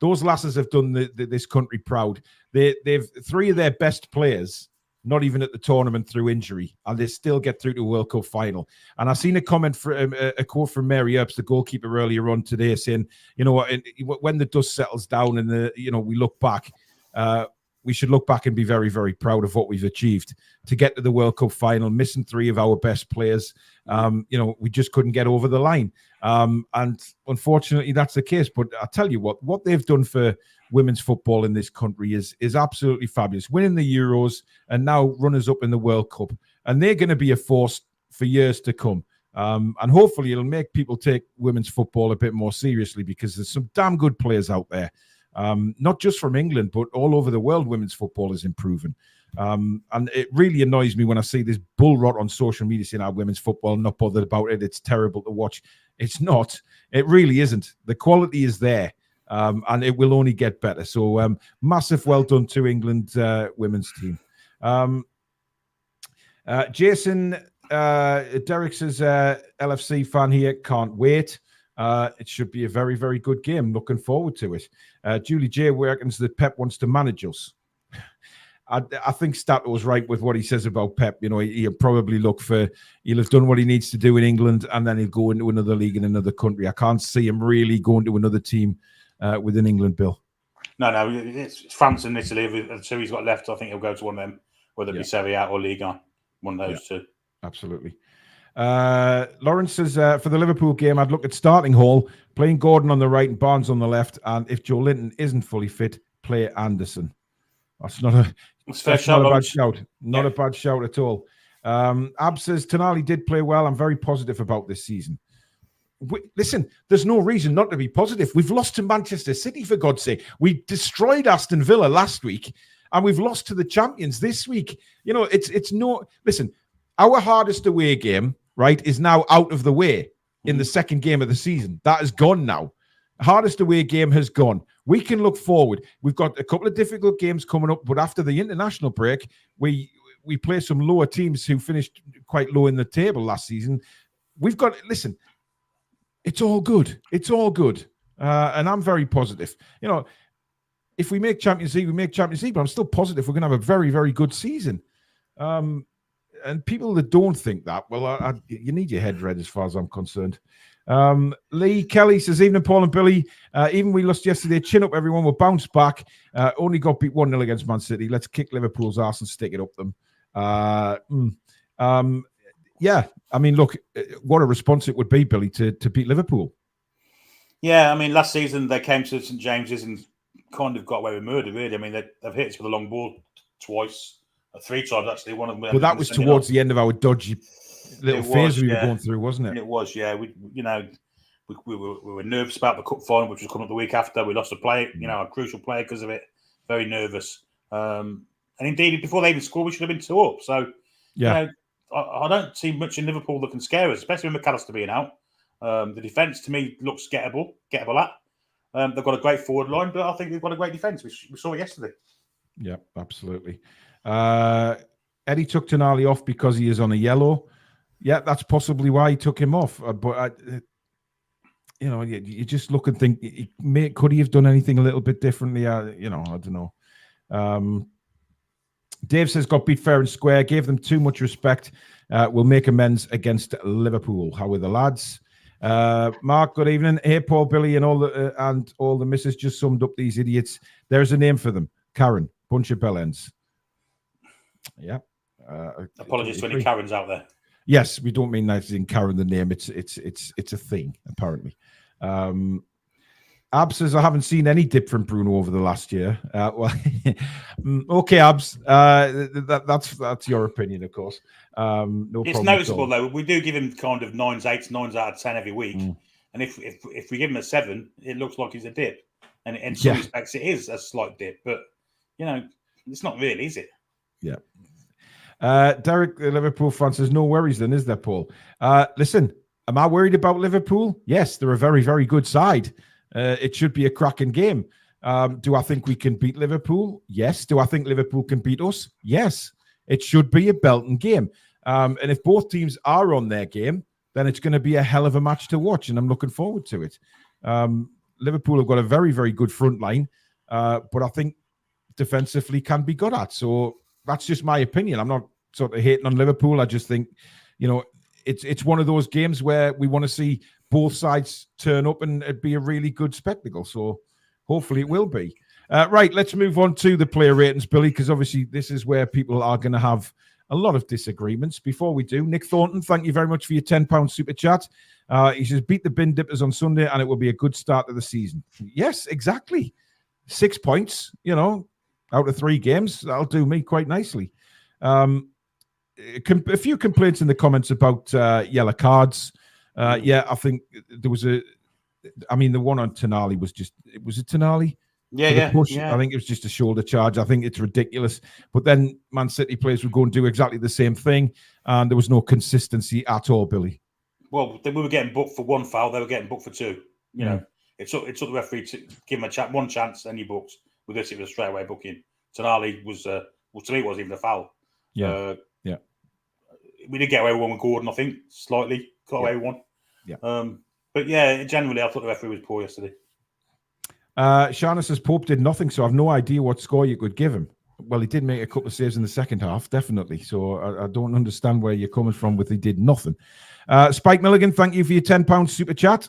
those lasses have done this country proud. They've three of their best players not even at the tournament through injury, and they still get through to a World Cup final. And I've seen a quote from Mary Earps, the goalkeeper, earlier on today, saying, when the dust settles down and we look back, we should look back and be very, very proud of what we've achieved to get to the World Cup final, missing three of our best players. We just couldn't get over the line. And unfortunately, that's the case. But I tell you what they've done for women's football in this country is absolutely fabulous. Winning the Euros and now runners-up in the World Cup. And they're going to be a force for years to come. And hopefully it'll make people take women's football a bit more seriously, because there's some damn good players out there. Not just from England, but all over the world, women's football is improving. And it really annoys me when I see this bull rot on social media saying, women's football, I'm not bothered about it, it's terrible to watch. It's not. It really isn't. The quality is there, and it will only get better. So massive well done to England women's team. Jason, Derek says, LFC fan here, can't wait. It should be a very, very good game. Looking forward to it. Julie J reckons that Pep wants to manage us. I think Stato's right with what he says about Pep. He'll probably he'll have done what he needs to do in England, and then he'll go into another league in another country. I can't see him really going to another team within England, Bill. No, it's France and Italy. The two he's got left, I think he'll go to one of them, whether it be Serie A or Liga, one of those two. Absolutely. Lawrence says, for the Liverpool game, I'd look at starting Hall, playing Gordon on the right and Barnes on the left, and if Joe Linton isn't fully fit, play Anderson. That's not a bad shout. Not a bad shout at all. Ab says, Tonali did play well. I'm very positive about this season. Listen, there's no reason not to be positive. We've lost to Manchester City, for God's sake. We destroyed Aston Villa last week, and we've lost to the champions this week. It's no... Listen, our hardest away game, right, is now out of the way in the second game of the season. That is gone now. Hardest away game has gone. We can look forward. We've got a couple of difficult games coming up, but after the international break, we play some lower teams who finished quite low in the table last season. Listen, it's all good. It's all good. And I'm very positive. If we make Champions League, we make Champions League, but I'm still positive we're going to have a very, very good season. And people that don't think that, well, you need your head read as far as I'm concerned. Lee Kelly says, evening, Paul and Billy. Even we lost yesterday. Chin up, everyone. We'll bounce back. Only got beat 1-0 against Man City. Let's kick Liverpool's arse and stick it up them. Yeah, I mean, look, what a response it would be, Billy, to beat Liverpool. Yeah, I mean, last season they came to St James's and kind of got away with murder, really. I mean, they've hit us with a long ball twice, 3 times actually. One of them. Well, that was towards the end of our dodgy little phase we were going through, wasn't it? It was, yeah. We were nervous about the cup final, which was coming up the week after. We lost a player, a crucial player because of it. Very nervous. And indeed, before they even scored, we should have been 2 up. So, yeah. I don't see much in Liverpool that can scare us, especially with McAllister being out. The defence, to me, looks gettable at. They've got a great forward line, but I think they've got a great defence. We saw it yesterday. Yeah, absolutely. Eddie took Tonali off because he is on a yellow. Yeah, that's possibly why he took him off. But, you just look and think, could he have done anything a little bit differently? I don't know. Dave says, got beat fair and square, gave them too much respect. We'll make amends against Liverpool. How are the lads? Mark, good evening. Hey, Paul, Billy, and all the missus just summed up these idiots. There's a name for them. Karen, bunch of bellends. Yeah. Apologies to any Karens out there. Yes, we don't mean that in Karen the name. It's a thing, apparently. Abs says, I haven't seen any dip from Bruno over the last year. Well, okay, Abs. That's your opinion, of course. No it's noticeable, though. We do give him kind of 9s, 8s, 9s out of 10 every week. And if we give him a 7, it looks like it's a dip. And in some respects, it is a slight dip. But, it's not really, is it? Yeah. Derek, the Liverpool fan, says, no worries then, is there, Paul? Listen, am I worried about Liverpool? Yes, they're a very, very good side. It should be a cracking game. Do I think we can beat Liverpool? Yes. Do I think Liverpool can beat us? Yes. It should be a belting game. And if both teams are on their game, then it's going to be a hell of a match to watch, and I'm looking forward to it. Liverpool have got a very, very good front line, but I think defensively can be good at. So that's just my opinion. I'm not sort of hating on Liverpool. I just think, it's one of those games where we want to see both sides turn up and it'd be a really good spectacle. So hopefully it will be. Right, let's move on to the player ratings, Billy, because obviously this is where people are going to have a lot of disagreements. Before we do, Nick Thornton, thank you very much for your £10 super chat. He says, beat the bin dippers on Sunday and it will be a good start to the season. Yes, exactly. 6 points, out of 3 games. That'll do me quite nicely. A few complaints in the comments about yellow cards. I think there was the one on Tonali was it Tonali? Yeah. I think it was just a shoulder charge. I think it's ridiculous. But then Man City players would go and do exactly the same thing, and there was no consistency at all, Billy. Well, we were getting booked for 1 foul. They were getting booked for 2. It took the referee to give him one chance, and he booked. With this, it was a straight away booking. Tonali was, to me, it wasn't even a foul. Yeah. We did get away with one with Gordon, I think, slightly. Got away with one. Yeah. But yeah, generally, I thought the referee was poor yesterday. Shana says Pope did nothing, so I've no idea what score you could give him. Well, he did make a couple of saves in the second half, definitely. So I don't understand where you're coming from with he did nothing. Spike Milligan, thank you for your £10 super chat.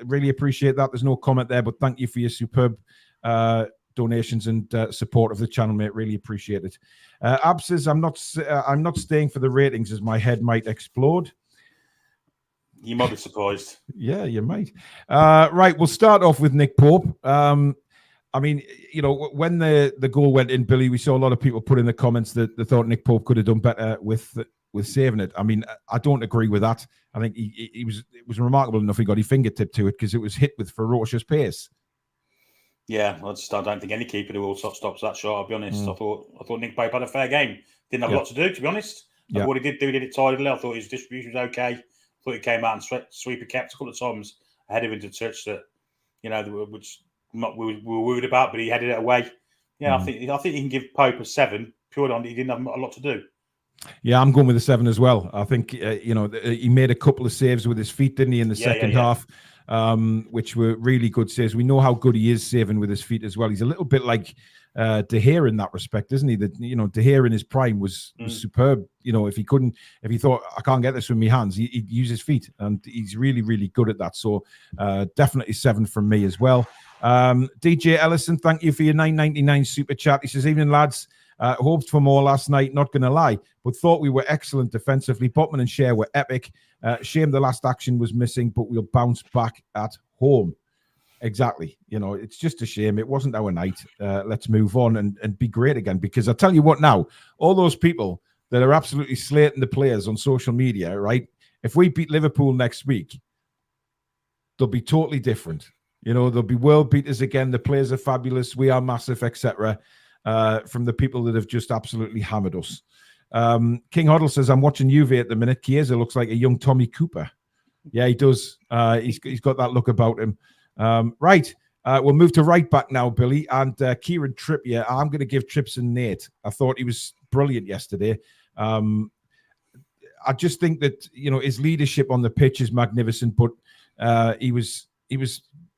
Really appreciate that. There's no comment there, but thank you for your superb donations and support of the channel, mate. Really appreciate it. Ab says, I'm not staying for the ratings as my head might explode. You might be surprised. Yeah, you might. Right, we'll start off with Nick Pope. When the goal went in, Billy, we saw a lot of people put in the comments that they thought Nick Pope could have done better with saving it. I mean, I don't agree with that. I think it was remarkable enough he got his fingertip to it because it was hit with ferocious pace. Yeah, I don't think any keeper will stops that shot. I'll be honest. I thought Nick Pope had a fair game. Didn't have a lot to do, to be honest. What he did do, he did it tidily. I thought his distribution was okay. I thought he came out and sweeper kept a couple of times ahead of him to touch that, which we were worried about, but he headed it away. Yeah, I think he can give Pope a 7 purely on he didn't have a lot to do. Yeah, I'm going with a 7 as well. I think he made a couple of saves with his feet, didn't he, in the second half, which were really good saves. We know how good he is saving with his feet as well. He's a little bit like De Gea in that respect, isn't he? That, you know, De Gea in his prime was superb. You know, if he thought I can't get this with my hands, he'd use his feet, and he's really, really good at that. So definitely 7 from me as well. DJ Ellison, thank you for your $9.99 super chat. He says, evening lads. Hoped for more last night, not going to lie, but thought we were excellent defensively. Botman and Shea were epic. Shame the last action was missing, but we'll bounce back at home. Exactly. You know, it's just a shame. It wasn't our night. Let's move on and be great again. Because I tell you what now, all those people that are absolutely slating the players on social media, right? If we beat Liverpool next week, they'll be totally different. You know, they'll be world beaters again. The players are fabulous. We are massive, etc. From the people that have just absolutely hammered us. King Hoddle says, I'm watching Juve at the minute. Chiesa looks like a young Tommy Cooper. Yeah, he does. He's got that look about him. Right. We'll move to right back now, Billy. And Kieran Trippier, I'm going to give Trips and Nate. I thought he was brilliant yesterday. I just think that, you know, his leadership on the pitch is magnificent, but he was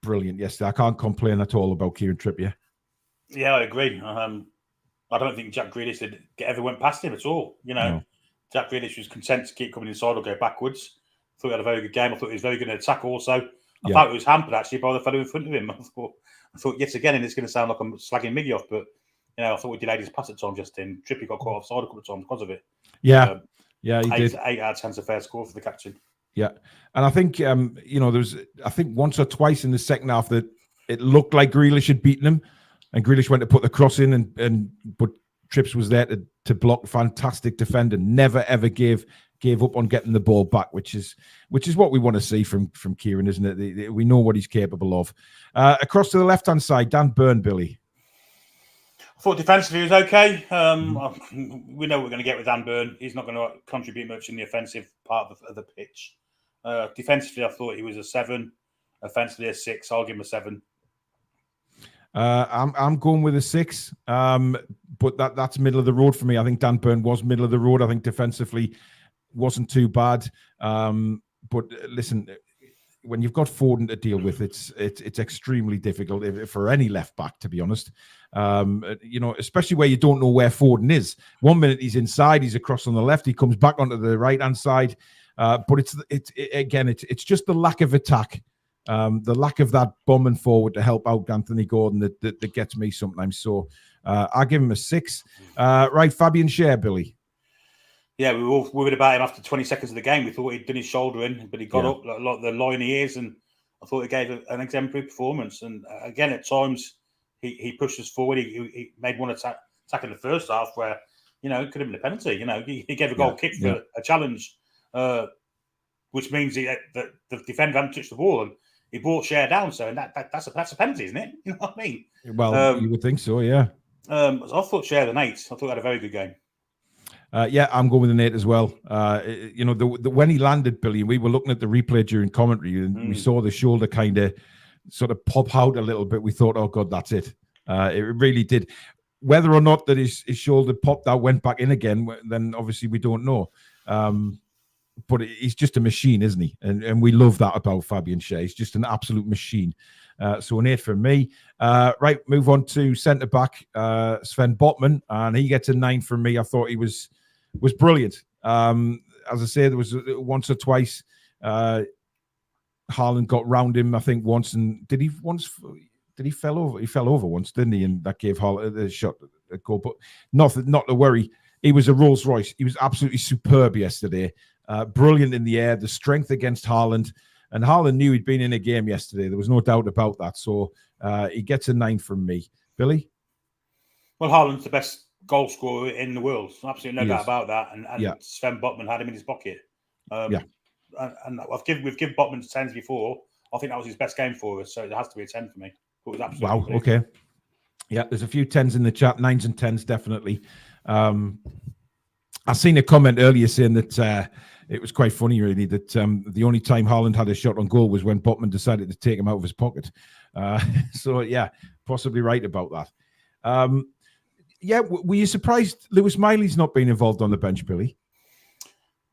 brilliant yesterday. I can't complain at all about Kieran Trippier. Yeah, I agree. I don't think Jack Grealish ever went past him at all. You know, no. Jack Grealish was content to keep coming inside or go backwards. I thought he had a very good game. I thought he was very good in attack also. I thought it was hampered actually by the fellow in front of him. I thought yet again, and it's going to sound like I'm slagging Miggy off, but you know, I thought we delayed his pass at times. Justin Trippier got caught offside a couple of times because of it. Yeah, he did. 8 out of 10's a fair score for the captain. Yeah, and I think you know, I think once or twice in the second half that it looked like Grealish had beaten him, and Grealish went to put the cross in, but Trips was there to block. Fantastic defender, never ever gave up on getting the ball back, which is what we want to see from Kieran, isn't it? We know what he's capable of. Across to the left-hand side, Dan Burn, Billy. I thought defensively he was okay. We know what we're going to get with Dan Burn. He's not going to contribute much in the offensive part of the pitch. Defensively, I thought he was a 7. Offensively, a 6. I'll give him a 7. I'm going with a 6, but that's middle of the road for me. I think Dan Burn was middle of the road. I think defensively wasn't too bad. But listen, when you've got Foden to deal with, it's extremely difficult for any left back, to be honest. You know, especially where you don't know where Foden is. 1 minute he's inside, he's across on the left, he comes back onto the right hand side. But it's just the lack of attack. The lack of that bombing forward to help out Anthony Gordon that gets me sometimes. So I give him a 6. Right, Fabian Schär, Billy. Yeah, we were all worried about him after 20 seconds of the game. We thought he'd done his shoulder in, but he got up like the line he is, and I thought he gave an exemplary performance. And again, at times he pushed us forward. He made one attack in the first half where, you know, it could have been a penalty. You know, he gave a goal kick for a challenge, which means that the defender hadn't touched the ball, and he brought Schär down. So that's a penalty, isn't it? You know what I mean? Well, you would think so, yeah. So I thought Schär an 8. I thought he had a very good game. Yeah, I'm going with an 8 as well. You know, when he landed, Billy, we were looking at the replay during commentary, and we saw the shoulder kind of sort of pop out a little bit. We thought, oh God, that's it. It really did. Whether or not that his shoulder popped out, went back in again, then obviously we don't know. But he's just a machine, isn't he? And we love that about Fabian Schär. He's just an absolute machine. So an 8 for me. Right, move on to centre back Sven Botman, and he gets a 9 from me. I thought he was brilliant. As I say, there was once or twice Haaland got round him, I think once, and did he fell over? He fell over once, didn't he? And that gave Haaland a shot at goal. But not to worry. He was a Rolls Royce. He was absolutely superb yesterday. Brilliant in the air. The strength against Haaland. And Haaland knew he'd been in a game yesterday. There was no doubt about that. So he gets a 9 from me. Billy? Well, Haaland's the best goal scorer in the world. Absolutely no doubt about that. And Sven Botman had him in his pocket. And we've given Botman 10s before. I think that was his best game for us. So it has to be a 10 for me. It was absolutely brilliant. Okay. Yeah, there's a few 10s in the chat. 9s and 10s, definitely. I seen a comment earlier saying that it was quite funny, really, that the only time Haaland had a shot on goal was when Botman decided to take him out of his pocket. So, yeah, possibly right about that. Were you surprised Lewis Miley's not being involved on the bench, Billy?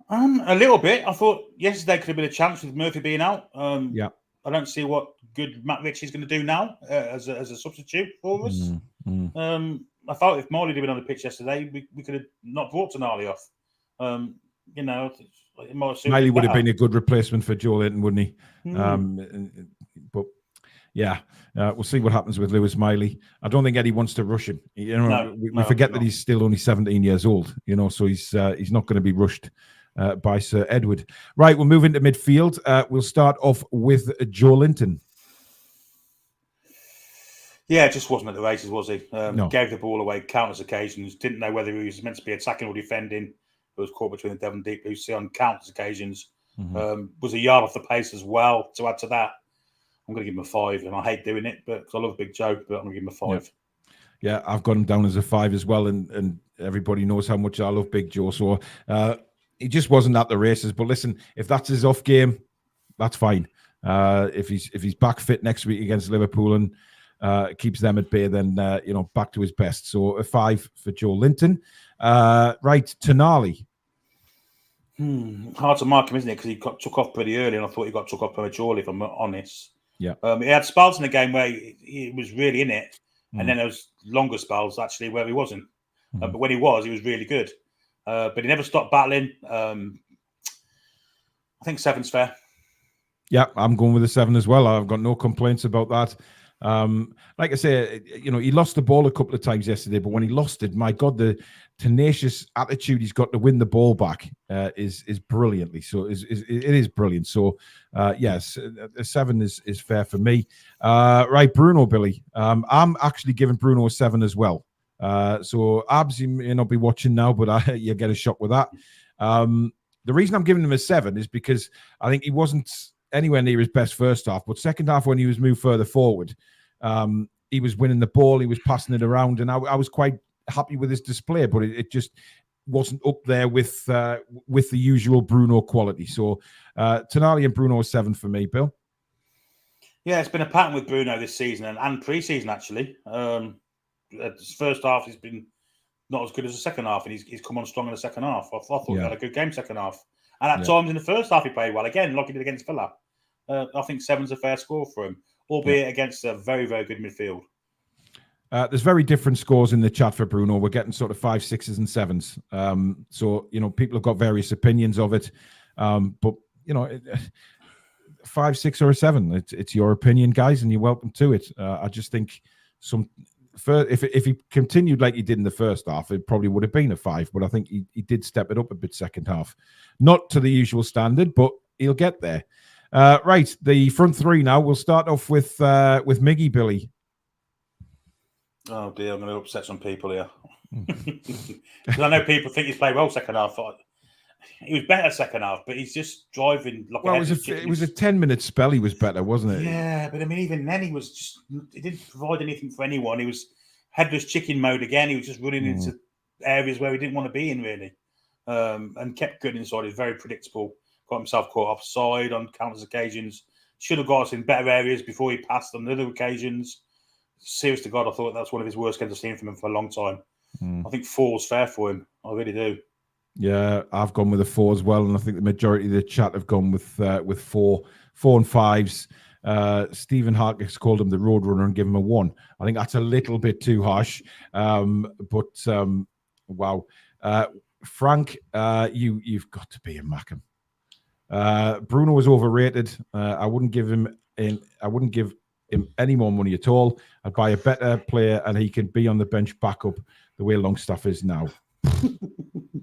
A little bit. I thought yesterday could have been a chance with Murphy being out. I don't see what good Matt Ritchie's going to do now as a substitute for us. I thought if Marley had been on the pitch yesterday, we could have not brought Tonali off. You know, it might have suited Miley would have better. been a good replacement for Joe Linton, wouldn't he? Hmm. But yeah, we'll see what happens with Lewis Miley. I don't think Eddie wants to rush him. You know, No, we no, forget not. that he's still only 17 years old. You know, so he's not going to be rushed by Sir Edward. Right, we'll move into midfield. We'll start off with Joe Linton. Yeah, it just wasn't at the races, was he? No. Gave the ball away countless occasions. Didn't know whether he was meant to be attacking or defending. It was caught between the Devon Deep Blue Sea on countless occasions. Was a yard off the pace as well. To add to that, I'm going to give him a 5, and I hate doing it, but because I love Big Joe, but I'm going to give him a 5. Yeah, I've got him down as a 5 as well, and everybody knows how much I love Big Joe. So he just wasn't at the races. But listen, if that's his off game, that's fine. If he's back fit next week against Liverpool and keeps them at bay, then back to his best. So a 5 for Joe Linton. Right, Tonali. Hard to mark him, isn't it? Because he got took off pretty early, and I thought he got took off prematurely, if I'm honest. Yeah. He had spells in the game where he was really in it, and then there was longer spells actually where he wasn't. But when he was really good. But he never stopped battling. I think 7's fair. Yeah, I'm going with a 7 as well. I've got no complaints about that. Like I say, he lost the ball a couple of times yesterday, but when he lost it, my God, the tenacious attitude he's got to win the ball back is brilliantly. So it is brilliant. So yes, a 7 is fair for me. Right, Bruno, Billy. I'm actually giving Bruno a 7 as well. So Abs, you may not be watching now, but you get a shot with that. The reason I'm giving him a 7 is because I think he wasn't anywhere near his best first half, but second half when he was moved further forward, he was winning the ball, he was passing it around, and I was quite happy with his display, but it just wasn't up there with the usual Bruno quality. So Tonali and Bruno 7 for me, Bill. Yeah, it's been a pattern with Bruno this season and pre-season actually. His first half has been not as good as the second half, and he's come on strong in the second half. I thought he had a good game second half. And at times in the first half, he played well. Again, like he did against Villa. I think 7's a fair score for him, albeit against a very, very good midfield. There's very different scores in the chat for Bruno. We're getting sort of 5, 6s, and 7s. So, people have got various opinions of it. But, 5, 6, or a 7. It's your opinion, guys, and you're welcome to it. I just think if he continued like he did in the first half, it probably would have been a 5. But I think he did step it up a bit second half. Not to the usual standard, but he'll get there. Right, the front 3 now. We'll start off with Miggy, Billy. Oh dear, I'm going to upset some people here. Because I know people think he's played well second half. He was better second half, but he's just driving like well, it was a 10-minute spell. He was better, wasn't it? Yeah, but I mean, even then, he didn't provide anything for anyone. He was headless chicken mode again. He was just running into areas where he didn't want to be in, really, and kept good inside. He was very predictable. Got himself caught offside on countless occasions. Should have got us in better areas before he passed on other occasions. Serious to God, I thought that's one of his worst games I've seen from him for a long time. I think 4's fair for him. I really do. Yeah, I've gone with a 4 as well, and I think the majority of the chat have gone with 4 and 5s. Stephen Harkis called him the Roadrunner and give him a 1. I think that's a little bit too harsh. But wow, Frank, you've got to be a Mackham. Bruno is overrated. I wouldn't give him any more money at all. I'd buy a better player, and he can be on the bench backup the way Longstaff is now.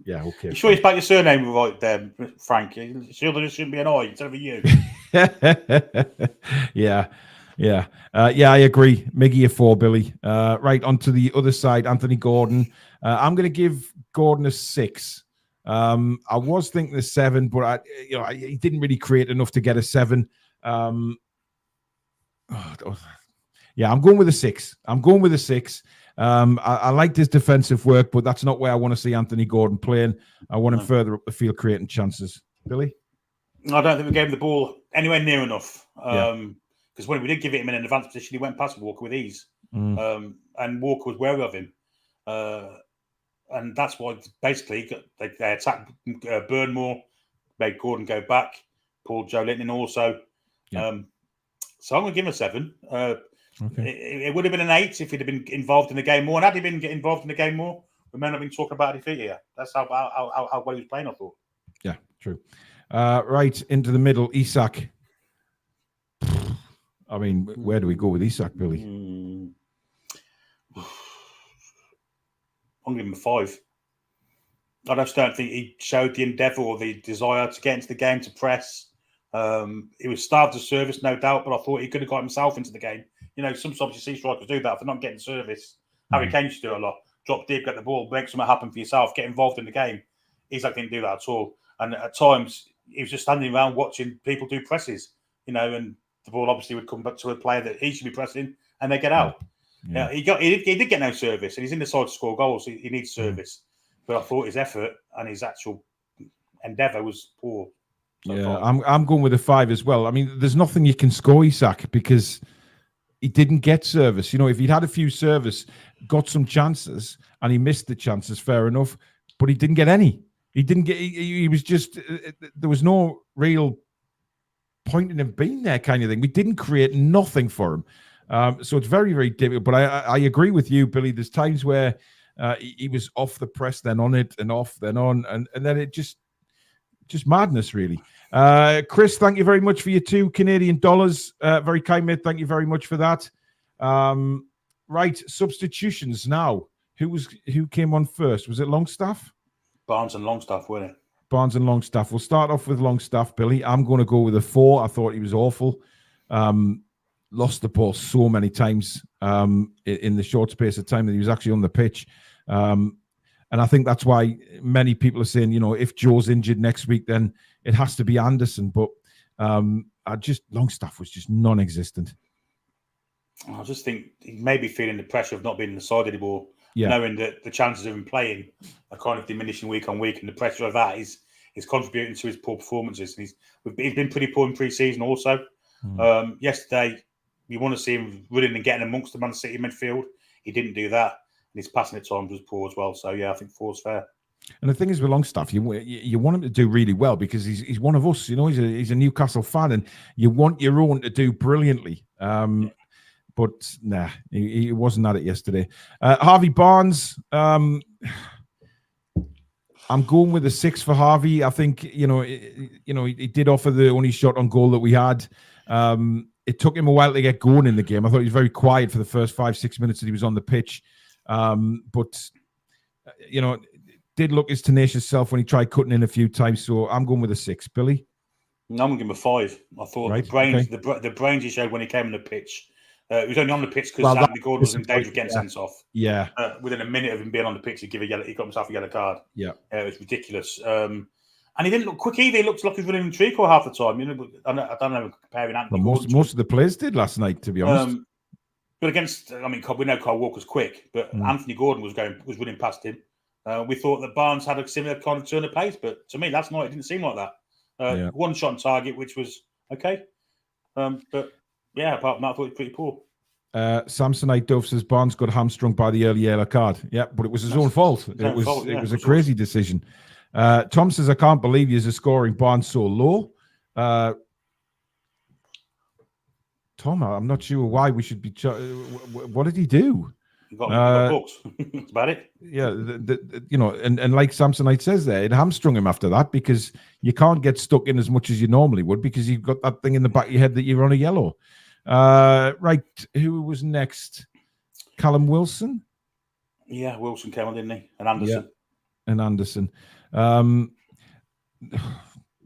Yeah, okay. You sure you spelled your surname right there, Frank? Sure there shouldn't be an I instead of a U. Yeah. I agree. Miggy a 4, Billy. Right, onto the other side, Anthony Gordon. I'm going to give Gordon a 6. I was thinking a 7, but he didn't really create enough to get a 7. Yeah, I'm going with a 6. I liked his defensive work, but that's not where I want to see Anthony Gordon playing. I want him further up the field creating chances. Billy? I don't think we gave him the ball anywhere near enough. Because when we did give it him in an advanced position, he went past Walker with ease. And Walker was wary of him. And that's why basically they attacked Burnmore, made Gordon go back, pulled Joe Linton also. So I'm going to give him a 7. Okay. It would have been an 8 if he'd have been involved in the game more. And had he been involved in the game more, we may not have been talking about defeat here. That's how well he was playing, I thought. Yeah, true. Right into the middle, Isak. I mean, where do we go with Isak, Billy? I'm giving him a 5. I just don't think he showed the endeavour or the desire to get into the game, to press. He was starved of service, no doubt, but I thought he could have got himself into the game. You know, sometimes you see strikers do that if they're not getting service. Harry Kane used to do it a lot. Drop deep, get the ball, make something happen for yourself, get involved in the game. Isak didn't do that at all. And at times, he was just standing around watching people do presses, you know, and the ball obviously would come back to a player that he should be pressing and they get out. Yeah. He did get no service, and he's in the side to score goals. So he needs service. But I thought his effort and his actual endeavour was poor. So Yeah, I'm going with a 5 as well. I mean, there's nothing you can score Isak because he didn't get service. You know, if he'd had a few service, got some chances, and he missed the chances, fair enough. But he didn't get any. He didn't get. He was just. There was no real point in him being there, kind of thing. We didn't create nothing for him. So it's very, very difficult. But I agree with you, Billy. There's times where he was off the press, then on it, and off, then on, and then it just madness, really. Chris, thank you very much for your $2 Canadian. Very kind, mate. Thank you very much for that. Right, substitutions now. Who came on first? Was it Longstaff? Barnes and Longstaff, weren't it? Barnes and Longstaff. We'll start off with Longstaff, Billy. I'm going to go with a 4. I thought he was awful. Lost the ball so many times in the short space of time that he was actually on the pitch. And I think that's why many people are saying, you know, if Joe's injured next week, then it has to be Anderson. But Longstaff was just non-existent. I just think he may be feeling the pressure of not being in the side anymore, knowing that the chances of him playing are kind of diminishing week on week, and the pressure of that is contributing to his poor performances. And he's been pretty poor in pre-season also. Yesterday, you want to see him running and getting amongst the Man City midfield. He didn't do that. And his passing at times was poor as well. So, yeah, I think 4's fair. And the thing is with Longstaff, you want him to do really well because he's one of us. You know, he's a Newcastle fan, and you want your own to do brilliantly. But nah, he wasn't at it yesterday. Harvey Barnes, I'm going with a 6 for Harvey. I think he did offer the only shot on goal that we had. It took him a while to get going in the game. I thought he was very quiet for the first 5-6 minutes that he was on the pitch. But did look his tenacious self when he tried cutting in a few times. So I'm going with a 6. Billy? No, I'm going to give him a 5. I thought the brains he showed when he came on the pitch. He was only on the pitch because Anthony Gordon was in danger of getting sent off. Yeah. Within a minute of him being on the pitch, he got himself a yellow card. Yeah. It was ridiculous. And he didn't look quick either. He looked like he was running in treacle half the time. You know, I don't know comparing Anthony Gordon. Most of the players did last night, to be honest. But we know Kyle Walker's quick, but Anthony Gordon was running past him. We thought that Barnes had a similar kind of turn of pace, but to me last night it didn't seem like that. One shot on target, which was okay. But yeah, apart from that, I thought it was pretty poor. Samsonite Dove says Barnes got hamstrung by the early yellow card. Yeah, but it was his own fault. It was a crazy decision. Tom says, I can't believe you're scoring Barnes so low. Tom, I'm not sure why we should be. What did he do? He got booked. That's about it. Yeah, and like Samsonite says there, it hamstrung him after that because you can't get stuck in as much as you normally would because you've got that thing in the back of your head that you're on a yellow. Right, who was next? Callum Wilson? Yeah, Wilson came on, didn't he? And Anderson. Yeah. And Anderson.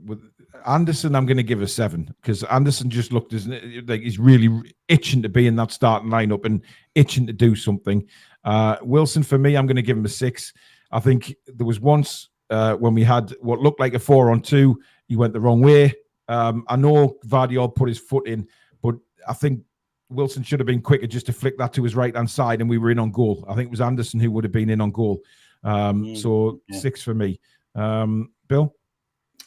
With Anderson, I'm going to give a 7 because Anderson just looked like he's really itching to be in that starting lineup and itching to do something. Wilson, for me, I'm going to give him a 6. I think there was once when we had what looked like a 4-on-2. He went the wrong way. I know Vardiol put his foot in, but I think Wilson should have been quicker just to flick that to his right-hand side and we were in on goal. I think it was Anderson who would have been in on goal. 6 for me. Bill?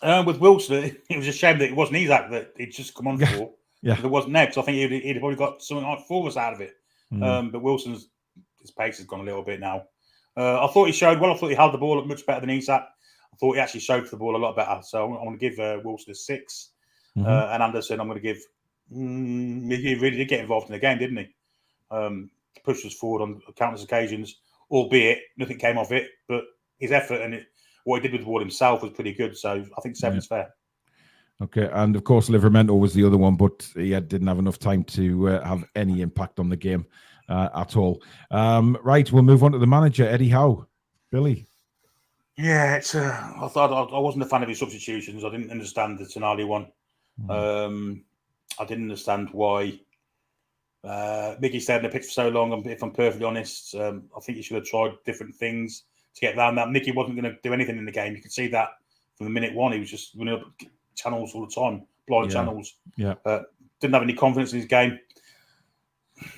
With Wilson, it was a shame that it wasn't Isak that he'd just come on for. Yeah. If it wasn't there, because I think he'd probably got something like 4 of us out of it. But Wilson's his pace has gone a little bit now. I thought he showed well. I thought he held the ball much better than Isak. I thought he actually showed for the ball a lot better. So I'm going to give Wilson a 6. And Anderson, I'm going to give... he really did get involved in the game, didn't he? Pushed us forward on countless occasions, albeit nothing came of it. But his effort and what he did with the ball himself was pretty good. So I think 7's fair. Okay, and of course, Livermento was the other one, but he didn't have enough time to have any impact on the game at all. Right, we'll move on to the manager, Eddie Howe. Billy. Yeah, it's. I thought I wasn't a fan of his substitutions. I didn't understand the Tonali one. I didn't understand why Mickey stayed in the pitch for so long. If I'm perfectly honest, I think he should have tried different things to get around that. Mickey wasn't going to do anything in the game. You could see that from the minute one. He was just running up channels all the time, blind channels. Yeah. Didn't have any confidence in his game.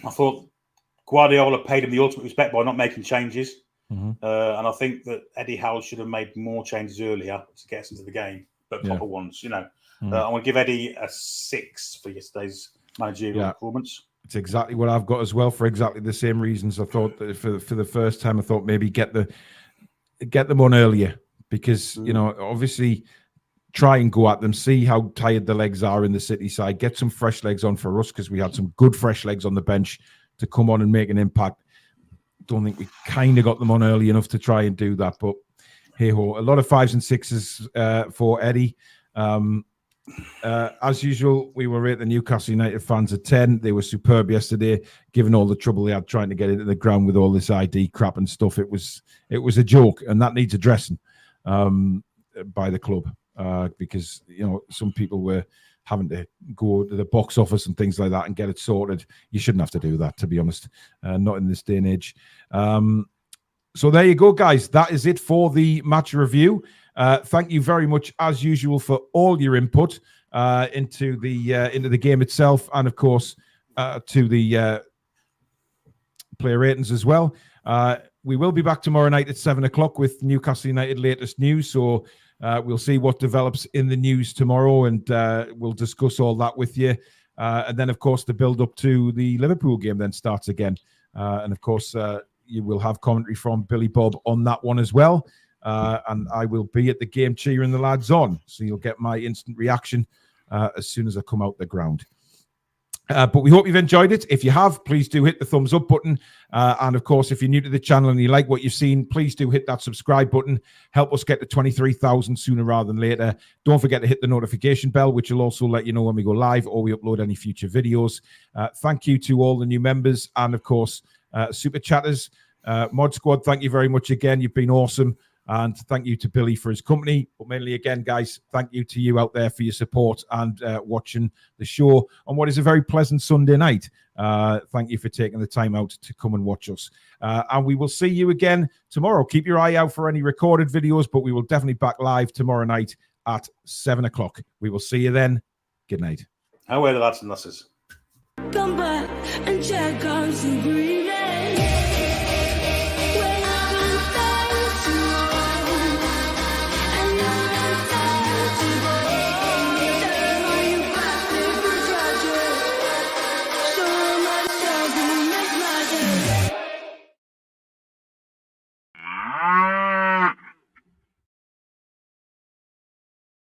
I thought Guardiola paid him the ultimate respect by not making changes. And I think that Eddie Howe should have made more changes earlier to get us into the game, but proper ones, I'm going to give Eddie a 6 for yesterday's managerial performance. It's exactly what I've got as well, for exactly the same reasons. I thought that for the first time, I thought maybe get them on earlier because, obviously try and go at them, see how tired the legs are in the City side, get some fresh legs on for us because we had some good fresh legs on the bench to come on and make an impact. Don't think we kind of got them on early enough to try and do that, but hey ho, a lot of 5s and 6s for Eddie. As usual, we will rate the Newcastle United fans a 10. They were superb yesterday, given all the trouble they had trying to get into the ground with all this ID crap and stuff. It was a joke, and that needs addressing by the club because some people were having to go to the box office and things like that and get it sorted. You shouldn't have to do that, to be honest, not in this day and age. So there you go, guys. That is it for the match review. Thank you very much, as usual, for all your input into the game itself, and of course to the player ratings as well. We will be back tomorrow night at 7 o'clock with Newcastle United latest news. So we'll see what develops in the news tomorrow, and we'll discuss all that with you. And then, of course, the build up to the Liverpool game then starts again. And of course, you will have commentary from Billy Bob on that one as well. And I will be at the game cheering the lads on. So you'll get my instant reaction as soon as I come out the ground. But we hope you've enjoyed it. If you have, please do hit the thumbs up button. And of course, if you're new to the channel and you like what you've seen, please do hit that subscribe button. Help us get to 23,000 sooner rather than later. Don't forget to hit the notification bell, which will also let you know when we go live or we upload any future videos. Thank you to all the new members and, of course, Super Chatters. Mod Squad, thank you very much again. You've been awesome. And thank you to Billy for his company. But mainly, again, guys, thank you to you out there for your support and watching the show on what is a very pleasant Sunday night. Thank you for taking the time out to come and watch us. And we will see you again tomorrow. Keep your eye out for any recorded videos, but we will definitely back live tomorrow night at 7 o'clock. We will see you then. Good night. How are the lads and lasses? Come back and check on to breathe.